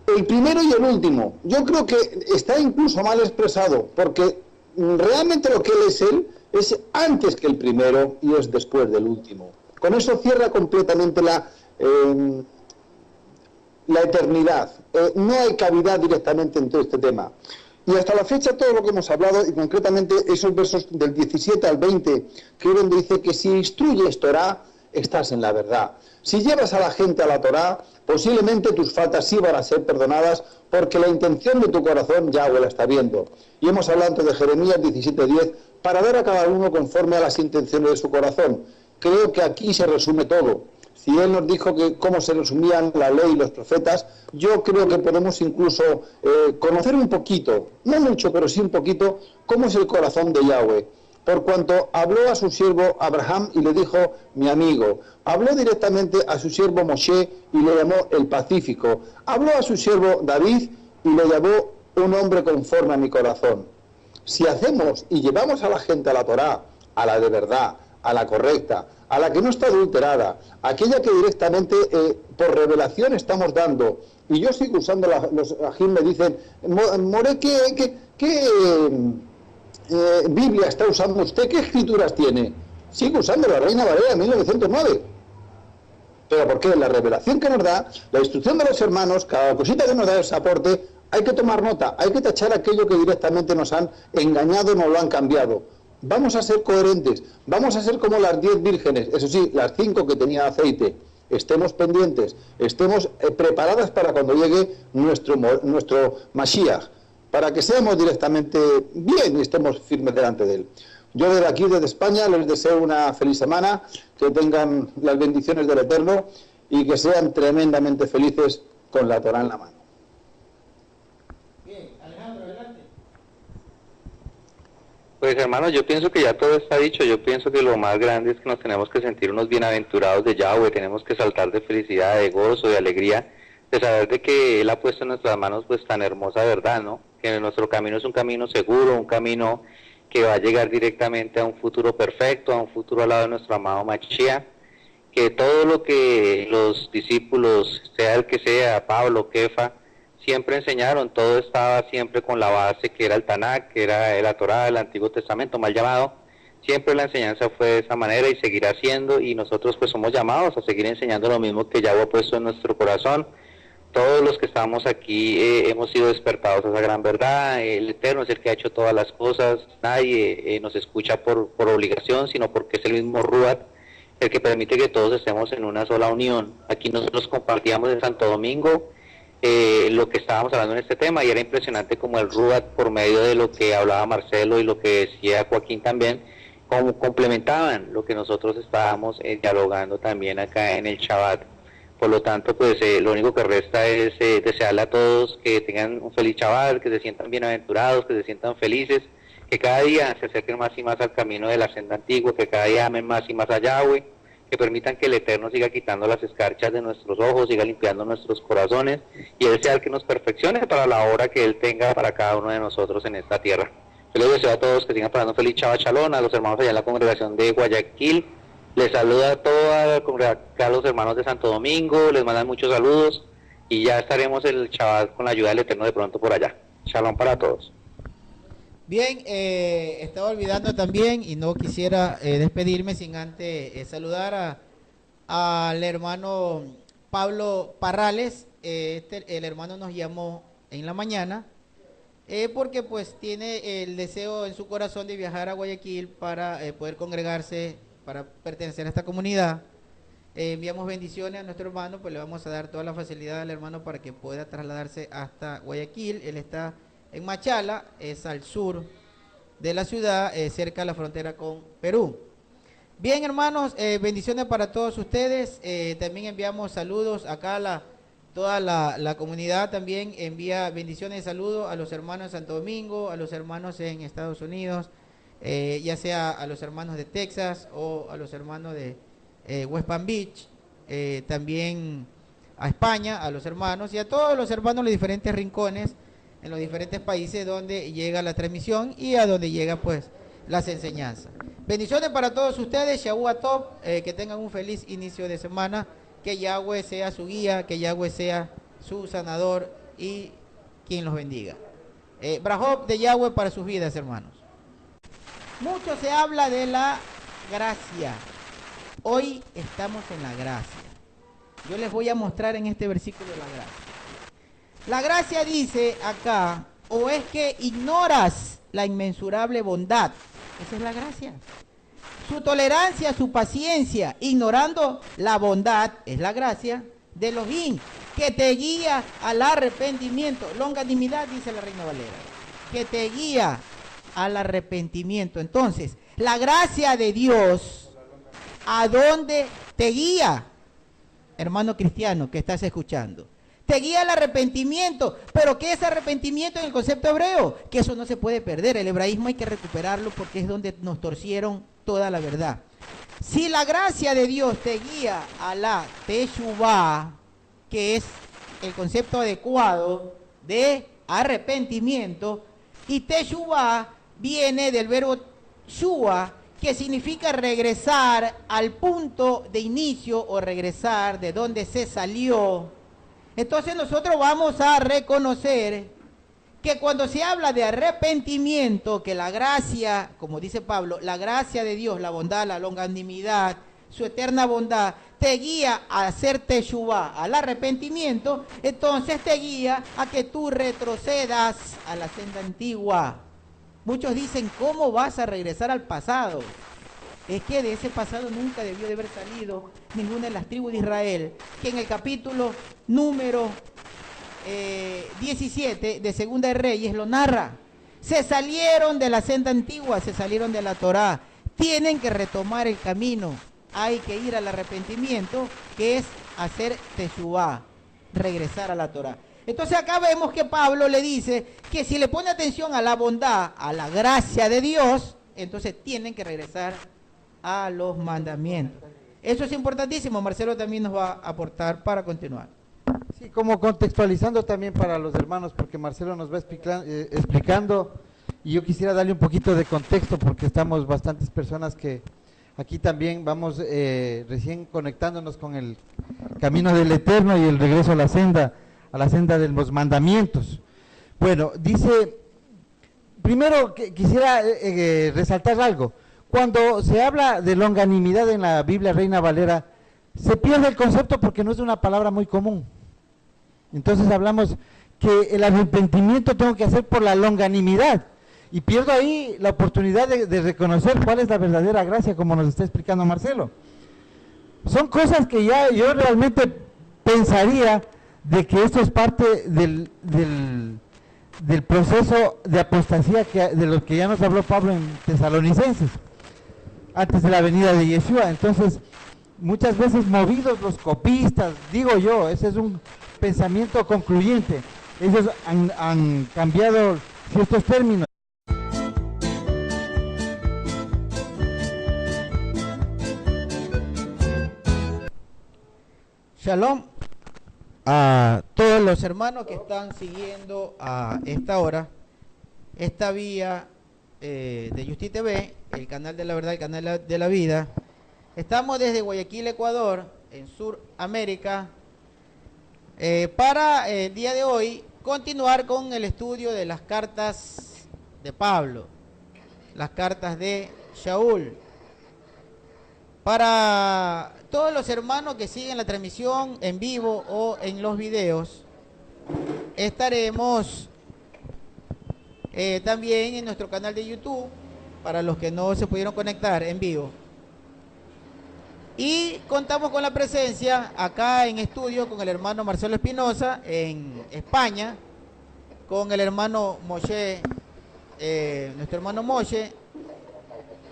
El primero y el último, yo creo que está incluso mal expresado, porque realmente lo que él es antes que el primero y es después del último. Con eso cierra completamente la eternidad. No hay cavidad directamente en todo este tema. Y hasta la fecha todo lo que hemos hablado, y concretamente esos versos del 17 al 20, que donde dice que si instruyes Torá, estás en la verdad. Si llevas a la gente a la Torá, posiblemente tus faltas sí van a ser perdonadas, porque la intención de tu corazón Yahweh la está viendo. Y hemos hablado antes de Jeremías 17:10, para dar a cada uno conforme a las intenciones de su corazón. Creo que aquí se resume todo. Si él nos dijo que cómo se resumían la ley y los profetas, yo creo que podemos incluso conocer un poquito, no mucho, pero sí un poquito, cómo es el corazón de Yahweh. Por cuanto habló a su siervo Abraham y le dijo, mi amigo. Habló directamente a su siervo Moshe y le llamó el Pacífico. Habló a su siervo David y le llamó un hombre conforme a mi corazón. Si hacemos y llevamos a la gente a la Torá, a la de verdad, a la correcta, a la que no está adulterada, aquella que directamente por revelación estamos dando, y yo sigo usando, los ajín me dicen, More, ¿qué Biblia está usando usted? ¿Qué escrituras tiene? Sigo usando la Reina Valera de 1909. ¿Pero por qué? La revelación que nos da, la instrucción de los hermanos, cada cosita que nos da ese aporte, hay que tomar nota, hay que tachar aquello que directamente nos han engañado, nos lo han cambiado. Vamos a ser coherentes, vamos a ser como las 10 vírgenes, eso sí, las 5 que tenía aceite. Estemos pendientes, estemos preparadas para cuando llegue nuestro Mashiach, para que seamos directamente bien y estemos firmes delante de él. Yo desde aquí, desde España, les deseo una feliz semana, que tengan las bendiciones del Eterno y que sean tremendamente felices con la Torá en la mano. Bien, Alejandro, adelante. Pues hermanos, yo pienso que ya todo está dicho. Yo pienso que lo más grande es que nos tenemos que sentir unos bienaventurados de Yahweh, tenemos que saltar de felicidad, de gozo, de alegría, de saber de que Él ha puesto en nuestras manos pues tan hermosa verdad, ¿no? Que nuestro camino es un camino seguro, un camino que va a llegar directamente a un futuro perfecto, a un futuro al lado de nuestro amado Mashiach, que todo lo que los discípulos, sea el que sea, Pablo, Kefa, siempre enseñaron, todo estaba siempre con la base que era el Tanakh, que era la Torá, el Antiguo Testamento, mal llamado. Siempre la enseñanza fue de esa manera y seguirá siendo, y nosotros pues somos llamados a seguir enseñando lo mismo que Yahweh ha puesto en nuestro corazón. Todos los que estamos aquí hemos sido despertados a esa gran verdad. El Eterno es el que ha hecho todas las cosas. Nadie nos escucha por obligación, sino porque es el mismo Ruach el que permite que todos estemos en una sola unión. Aquí nosotros compartíamos en Santo Domingo lo que estábamos hablando en este tema, y era impresionante como el Ruach, por medio de lo que hablaba Marcelo y lo que decía Joaquín también, como complementaban lo que nosotros estábamos dialogando también acá en el Shabbat. Por lo tanto, pues lo único que resta es desearle a todos que tengan un feliz Shabbat, que se sientan bienaventurados, que se sientan felices, que cada día se acerquen más y más al camino de la senda antigua, que cada día amen más y más a Yahweh, que permitan que el Eterno siga quitando las escarchas de nuestros ojos, siga limpiando nuestros corazones, y Él sea el que nos perfeccione para la obra que Él tenga para cada uno de nosotros en esta tierra. Yo les deseo a todos que sigan pasando feliz Shabbat Shalom, a los hermanos allá en la congregación de Guayaquil. Les saluda a todos los hermanos de Santo Domingo, les mandan muchos saludos, y ya estaremos el Shabbat con la ayuda del Eterno de pronto por allá. Shalom para todos. Bien, estaba olvidando también, y no quisiera despedirme sin antes saludar al hermano Pablo Parrales. El hermano nos llamó en la mañana porque pues tiene el deseo en su corazón de viajar a Guayaquil para poder congregarse, para pertenecer a esta comunidad. Enviamos bendiciones a nuestro hermano, pues le vamos a dar toda la facilidad al hermano para que pueda trasladarse hasta Guayaquil. Él está en Machala, es al sur de la ciudad, cerca de la frontera con Perú. Bien, hermanos, bendiciones para todos ustedes. También enviamos saludos acá toda la comunidad también envía bendiciones y saludos a los hermanos en Santo Domingo, a los hermanos en Estados Unidos, ya sea a los hermanos de Texas o a los hermanos de West Palm Beach, también a España, a los hermanos y a todos los hermanos de los diferentes rincones en los diferentes países donde llega la transmisión y a donde llega pues las enseñanzas. Bendiciones para todos ustedes, Shavua Tov, que tengan un feliz inicio de semana, que Yahweh sea su guía, que Yahweh sea su sanador y quien los bendiga. Brahop de Yahweh para sus vidas, hermanos. Mucho se habla de la gracia. Hoy estamos en la gracia. Yo les voy a mostrar en este versículo la gracia. La gracia dice acá, o es que ignoras la inmensurable bondad. Esa es la gracia. Su tolerancia, su paciencia, ignorando la bondad, es la gracia, de Elohim, que te guía al arrepentimiento. Longanimidad, dice la Reina Valera, que te guía al arrepentimiento. Entonces, la gracia de Dios, ¿a dónde te guía? Hermano cristiano que estás escuchando, te guía al arrepentimiento. ¿Pero qué es arrepentimiento en el concepto hebreo? Que eso no se puede perder. El hebraísmo hay que recuperarlo porque es donde nos torcieron toda la verdad. Si la gracia de Dios te guía a la teshuvá, que es el concepto adecuado de arrepentimiento, y teshuvá viene del verbo shua, que significa regresar al punto de inicio o regresar de donde se salió. Entonces nosotros vamos a reconocer que cuando se habla de arrepentimiento, que la gracia, como dice Pablo, la gracia de Dios, la bondad, la longanimidad, su eterna bondad, te guía a hacer teshuvá, al arrepentimiento, entonces te guía a que tú retrocedas a la senda antigua. Muchos dicen, ¿cómo vas a regresar al pasado? Es que de ese pasado nunca debió de haber salido ninguna de las tribus de Israel, que en el capítulo número 17 de Segunda de Reyes lo narra. Se salieron de la senda antigua, se salieron de la Torá. Tienen que retomar el camino. Hay que ir al arrepentimiento, que es hacer teshuvá, regresar a la Torá. Entonces acá vemos que Pablo le dice que si le pone atención a la bondad, a la gracia de Dios, entonces tienen que regresar a los mandamientos. Eso es importantísimo. Marcelo también nos va a aportar para continuar. Sí, como contextualizando también para los hermanos, porque Marcelo nos va explicando, y yo quisiera darle un poquito de contexto, porque estamos bastantes personas que aquí también vamos recién conectándonos con el camino del Eterno y el regreso a la senda de los mandamientos. Bueno, dice, primero quisiera resaltar algo. Cuando se habla de longanimidad en la Biblia Reina Valera, se pierde el concepto porque no es una palabra muy común. Entonces hablamos que el arrepentimiento tengo que hacer por la longanimidad, y pierdo ahí la oportunidad de reconocer cuál es la verdadera gracia, como nos está explicando Marcelo. Son cosas que ya yo realmente pensaría de que esto es parte del proceso de apostasía de lo que ya nos habló Pablo en Tesalonicenses, antes de la venida de Yeshua. Entonces, muchas veces movidos los copistas, digo yo, ese es un pensamiento concluyente, ellos han cambiado ciertos términos. Shalom a todos los hermanos que están siguiendo a esta hora esta vía de Justi TV, el canal de la verdad, el canal de la vida. Estamos desde Guayaquil, Ecuador, en Sudamérica, para el día de hoy continuar con el estudio de las cartas de Pablo, las cartas de Shaul. Para todos los hermanos que siguen la transmisión en vivo o en los videos, estaremos también en nuestro canal de YouTube, para los que no se pudieron conectar en vivo. Y contamos con la presencia acá en estudio con el hermano Marcelo Espinosa en España, con el hermano Moshe, nuestro hermano Moshe,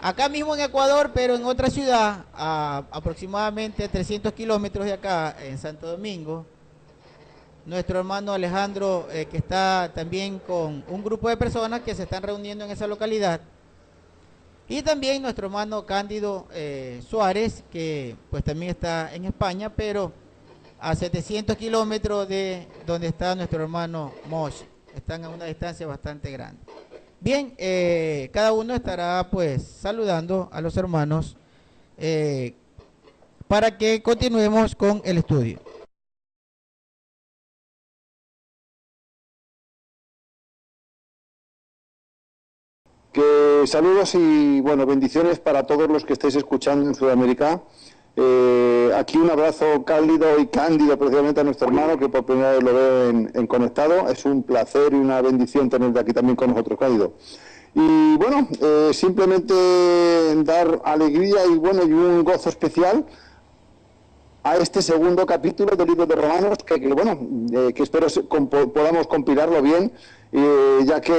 acá mismo en Ecuador, pero en otra ciudad, a aproximadamente 300 kilómetros de acá, en Santo Domingo. Nuestro hermano Alejandro, que está también con un grupo de personas que se están reuniendo en esa localidad. Y también nuestro hermano Cándido Suárez, que pues también está en España, pero a 700 kilómetros de donde está nuestro hermano Moshe. Están a una distancia bastante grande. Bien, cada uno estará pues saludando a los hermanos para que continuemos con el estudio. Que saludos y bueno, bendiciones para todos los que estáis escuchando en Sudamérica. Aquí un abrazo cálido y cándido precisamente a nuestro hermano, que por primera vez lo veo en Conectado. Es un placer y una bendición tenerte aquí también con nosotros, cálido. Y bueno, simplemente dar alegría y bueno, y un gozo especial a este segundo capítulo del libro de Romanos, que espero podamos compilarlo bien, ya que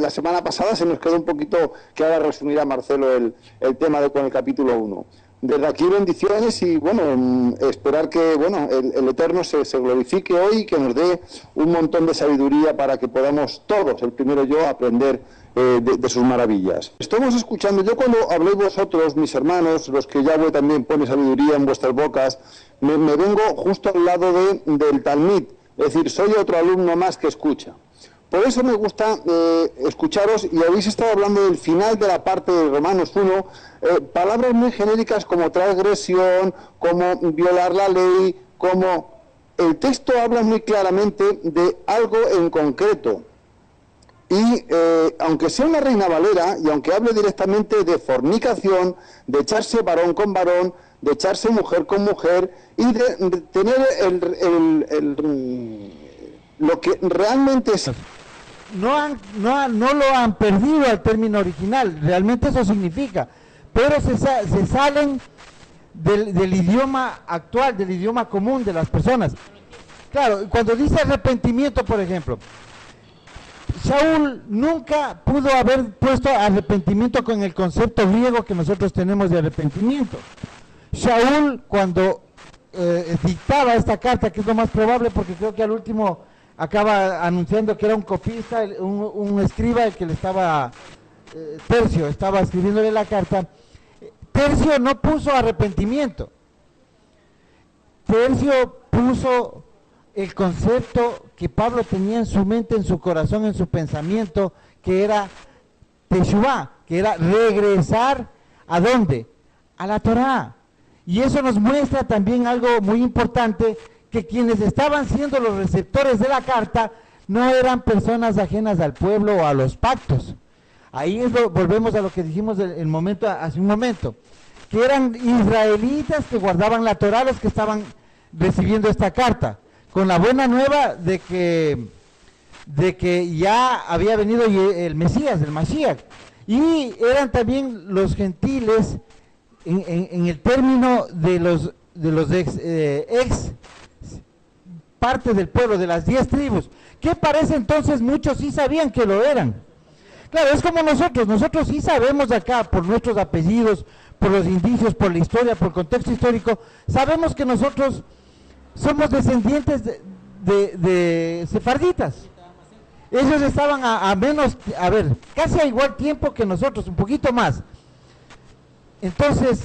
la semana pasada se nos quedó un poquito, que ahora resumirá Marcelo el tema con el capítulo 1. Desde aquí bendiciones y bueno, esperar que bueno el Eterno se glorifique hoy y que nos dé un montón de sabiduría para que podamos todos, el primero yo, aprender de sus maravillas. Estamos escuchando, yo cuando habléis vosotros, mis hermanos, los que Yahweh también pone sabiduría en vuestras bocas, me vengo justo al lado del Talmid, es decir, soy otro alumno más que escucha. Por eso me gusta escucharos, y habéis estado hablando del final de la parte de Romanos 1, palabras muy genéricas como transgresión, como violar la ley, como el texto habla muy claramente de algo en concreto. Y aunque sea una Reina Valera, y aunque hable directamente de fornicación, de echarse varón con varón, de echarse mujer con mujer, y de tener lo que realmente es... No lo han perdido al término original, realmente eso significa, pero se salen del idioma actual, del idioma común de las personas. Claro, cuando dice arrepentimiento, por ejemplo, Shaul nunca pudo haber puesto arrepentimiento con el concepto griego que nosotros tenemos de arrepentimiento. Shaul, cuando dictaba esta carta, que es lo más probable, porque creo que al último acaba anunciando que era un copista, un escriba el que le estaba, Tercio, estaba escribiéndole la carta. Tercio no puso arrepentimiento. Tercio puso el concepto que Pablo tenía en su mente, en su corazón, en su pensamiento, que era Teshuvá, que era regresar ¿a dónde? A la Torá. Y eso nos muestra también algo muy importante, que quienes estaban siendo los receptores de la carta no eran personas ajenas al pueblo o a los pactos. Ahí volvemos a lo que dijimos hace un momento, que eran israelitas que guardaban la Torá los que estaban recibiendo esta carta, con la buena nueva de que ya había venido el Mesías, el Mashiach, y eran también los gentiles en el término de los ex parte del pueblo, de las 10 tribus, que parece entonces muchos sí sabían que lo eran. Claro, es como nosotros sí sabemos acá, por nuestros apellidos, por los indicios, por la historia, por el contexto histórico, sabemos que nosotros somos descendientes de sefarditas. Ellos estaban casi a igual tiempo que nosotros, un poquito más. Entonces,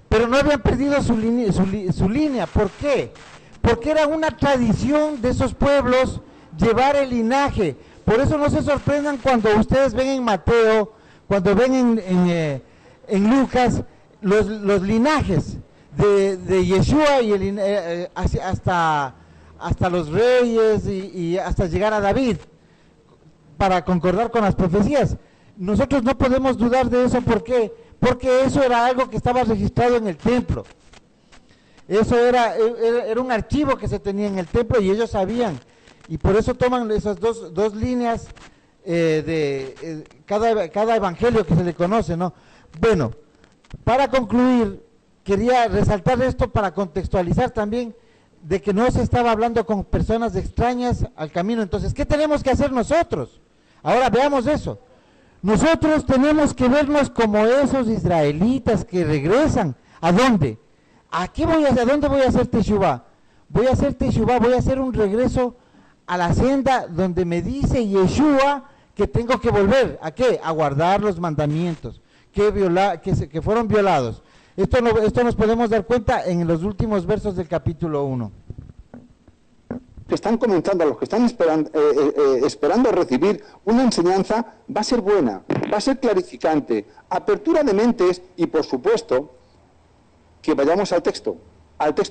pero no habían perdido su línea. ¿Por qué? Porque era una tradición de esos pueblos llevar el linaje. Por eso no se sorprendan cuando ustedes ven en Mateo, cuando ven en Lucas, los linajes de Yeshua y hasta los reyes y hasta llegar a David, para concordar con las profecías. Nosotros no podemos dudar de eso. ¿Por qué? Porque eso era algo que estaba registrado en el templo. Eso era un archivo que se tenía en el templo y ellos sabían. Y por eso toman esas dos líneas de cada evangelio que se le conoce, ¿no? Bueno, para concluir, quería resaltar esto para contextualizar también de que no se estaba hablando con personas extrañas al camino. Entonces, ¿qué tenemos que hacer nosotros? Ahora veamos eso. Nosotros tenemos que vernos como esos israelitas que regresan. ¿A dónde? ¿A dónde voy a hacer Teshuvá? Voy a hacer un regreso a la senda donde me dice Yeshua que tengo que volver. ¿A qué? A guardar los mandamientos que fueron violados. Esto nos podemos dar cuenta en los últimos versos del capítulo 1. Que están comenzando, a los que están esperando recibir una enseñanza, va a ser buena, va a ser clarificante, apertura de mentes y, por supuesto, que vayamos al texto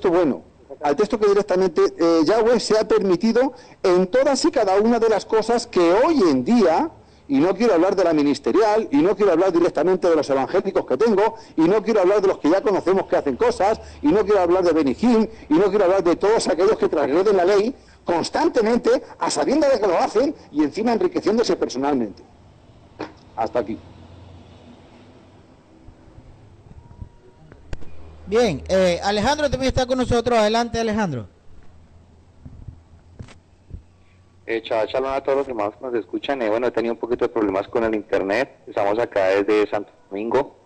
bueno, al texto que directamente Yahweh se ha permitido en todas y cada una de las cosas que hoy en día, y no quiero hablar de la ministerial, y no quiero hablar directamente de los evangélicos que tengo, y no quiero hablar de los que ya conocemos que hacen cosas, y no quiero hablar de Benihim, y no quiero hablar de todos aquellos que transgreden la ley constantemente, a sabiendas de que lo hacen, y encima enriqueciéndose personalmente. Hasta aquí. Bien, Alejandro también está con nosotros. Adelante, Alejandro. Shalom a todos los hermanos que nos escuchan. Bueno, he tenido un poquito de problemas con el internet. Estamos acá desde Santo Domingo.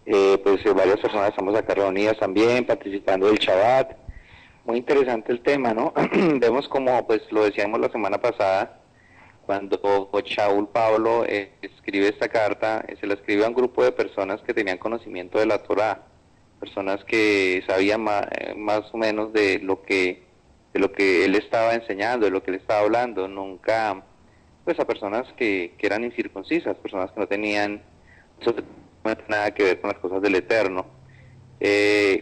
Varias personas estamos acá reunidas también, participando del Shabbat. Muy interesante el tema, ¿no? Vemos como, pues lo decíamos la semana pasada, cuando Shaul Pablo escribe esta carta, se la escribe a un grupo de personas que tenían conocimiento de la Torá, personas que sabían más o menos de lo que él estaba enseñando, de lo que él estaba hablando, nunca, pues a personas que eran incircuncisas, personas que no tenían nada que ver con las cosas del Eterno.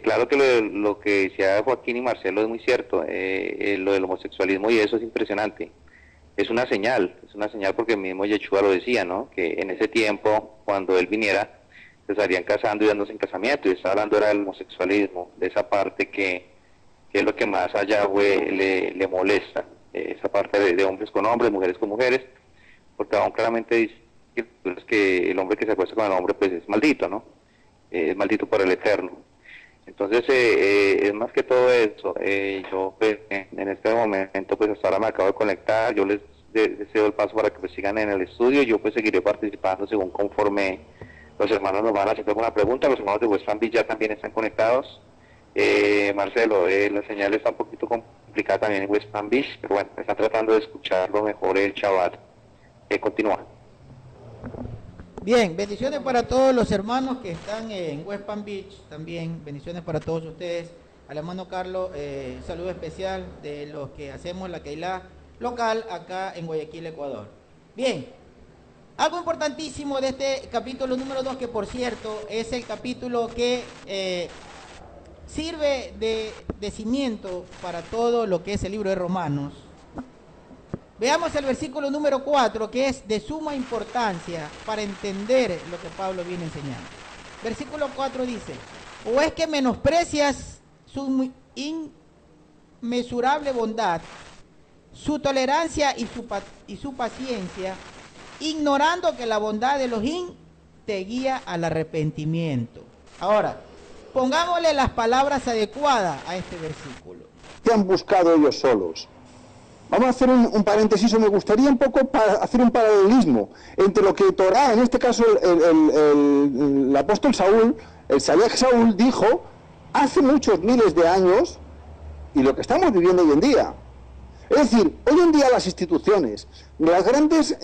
Claro que lo que decía Joaquín y Marcelo es muy cierto, lo del homosexualismo y eso es impresionante. Es una señal porque el mismo Yeshua lo decía, ¿no? Que en ese tiempo, cuando él viniera, se estarían casando y dándose en casamiento, y estaba hablando era del homosexualismo, de esa parte que es lo que más a Yahweh le molesta, esa parte de hombres con hombres, mujeres con mujeres, porque aún claramente dice que el hombre que se acuesta con el hombre pues es maldito, ¿no? Es maldito por el Eterno. Entonces es más que todo eso. Yo pues, en este momento pues hasta ahora me acabo de conectar, yo les deseo el paso para que pues sigan en el estudio, yo pues seguiré participando según conforme los hermanos nos van haciendo alguna pregunta. Los hermanos de West Palm Beach ya también están conectados. Marcelo, la señal está un poquito complicada también en West Palm Beach, pero bueno, están tratando de escucharlo mejor el Shabbat. Continúa. Bien, bendiciones para todos los hermanos que están en West Palm Beach también, bendiciones para todos ustedes. Al hermano Carlos, saludo especial de los que hacemos la Keilah local acá en Guayaquil, Ecuador. Bien, algo importantísimo de este capítulo número 2, que por cierto es el capítulo que sirve de cimiento para todo lo que es el libro de Romanos. Veamos el versículo número 4, que es de suma importancia para entender lo que Pablo viene enseñando. Versículo 4 dice: ¿o es que menosprecias su inmesurable bondad, su tolerancia y su paciencia, ignorando que la bondad de Elohim te guía al arrepentimiento? Ahora, pongámosle las palabras adecuadas a este versículo. ¿Qué han buscado ellos solos? Vamos a hacer un paréntesis, o me gustaría un poco hacer un paralelismo entre lo que Torá, en este caso el apóstol Saúl, el Shaliach Saúl, dijo hace muchos miles de años y lo que estamos viviendo hoy en día. Es decir, hoy en día las instituciones, las grandes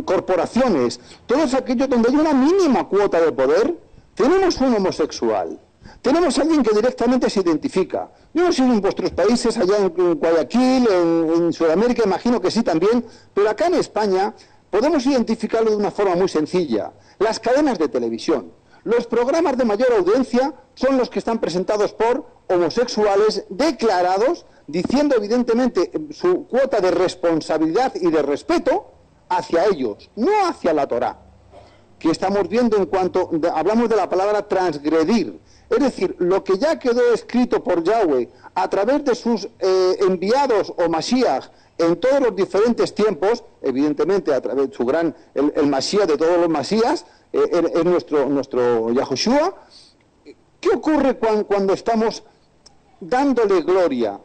corporaciones, todos aquellos donde hay una mínima cuota de poder, tenemos un homosexual. Tenemos a alguien que directamente se identifica. Yo no sé si en vuestros países, allá en Guayaquil, en Sudamérica, imagino que sí también, pero acá en España podemos identificarlo de una forma muy sencilla. Las cadenas de televisión. Los programas de mayor audiencia son los que están presentados por homosexuales declarados, diciendo evidentemente su cuota de responsabilidad y de respeto hacia ellos, no hacia la Torá, que estamos viendo en cuanto hablamos de la palabra transgredir. Es decir, lo que ya quedó escrito por Yahweh a través de sus enviados o Mashiach en todos los diferentes tiempos, evidentemente a través de su el Mashiach de todos los Mashiachs, es nuestro Yahushua. ¿Qué ocurre cuando estamos dándole gloria?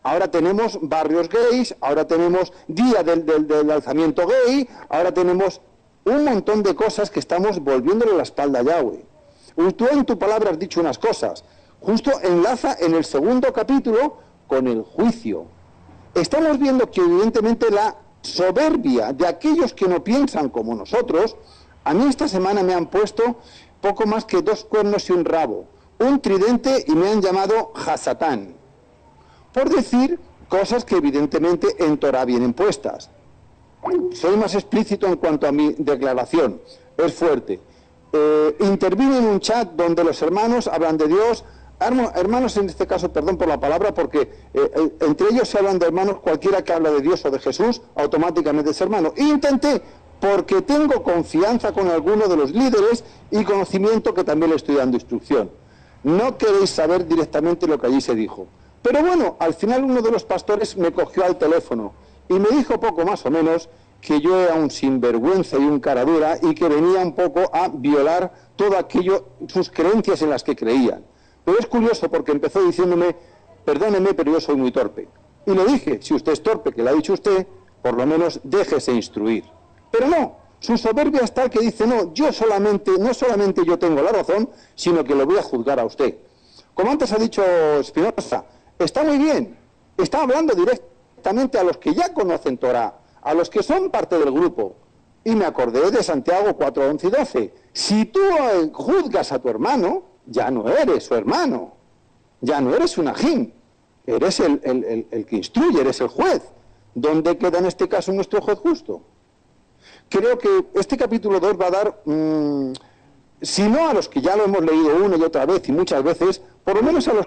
Ahora tenemos barrios gays, ahora tenemos día del alzamiento gay, ahora tenemos un montón de cosas que estamos volviéndole la espalda a Yahweh. Tú en tu palabra has dicho unas cosas, justo enlaza en el segundo capítulo con el juicio. Estamos viendo que evidentemente la soberbia de aquellos que no piensan como nosotros, a mí esta semana me han puesto poco más que 2 cuernos y un rabo, un tridente, y me han llamado Hasatán, por decir cosas que evidentemente en Torah vienen puestas. Soy más explícito en cuanto a mi declaración, es fuerte. Intervine en un chat donde los hermanos hablan de Dios, hermanos en este caso, perdón por la palabra, porque entre ellos se hablan de hermanos, cualquiera que habla de Dios o de Jesús, automáticamente es hermano. E intenté porque tengo confianza con alguno de los líderes y conocimiento que también le estoy dando instrucción. No queréis saber directamente lo que allí se dijo. Pero bueno, al final uno de los pastores me cogió al teléfono y me dijo poco más o menos que yo era un sinvergüenza y un caradura y que venía un poco a violar todo aquello, sus creencias en las que creían. Pero es curioso porque empezó diciéndome, perdóneme, pero yo soy muy torpe. Y le dije, si usted es torpe, que lo ha dicho usted, por lo menos déjese instruir. Pero no, su soberbia es tal que dice, no, no solamente yo tengo la razón, sino que lo voy a juzgar a usted. Como antes ha dicho Spinoza, está muy bien, está hablando directamente a los que ya conocen Torah, a los que son parte del grupo. Y me acordé de Santiago 4, 11 y 12. Si tú juzgas a tu hermano, ya no eres su hermano, ya no eres un ajín, eres el que instruye, eres el juez. ¿Dónde queda en este caso nuestro juez justo? Creo que este capítulo 2 va a dar, si no a los que ya lo hemos leído una y otra vez y muchas veces, por lo menos a los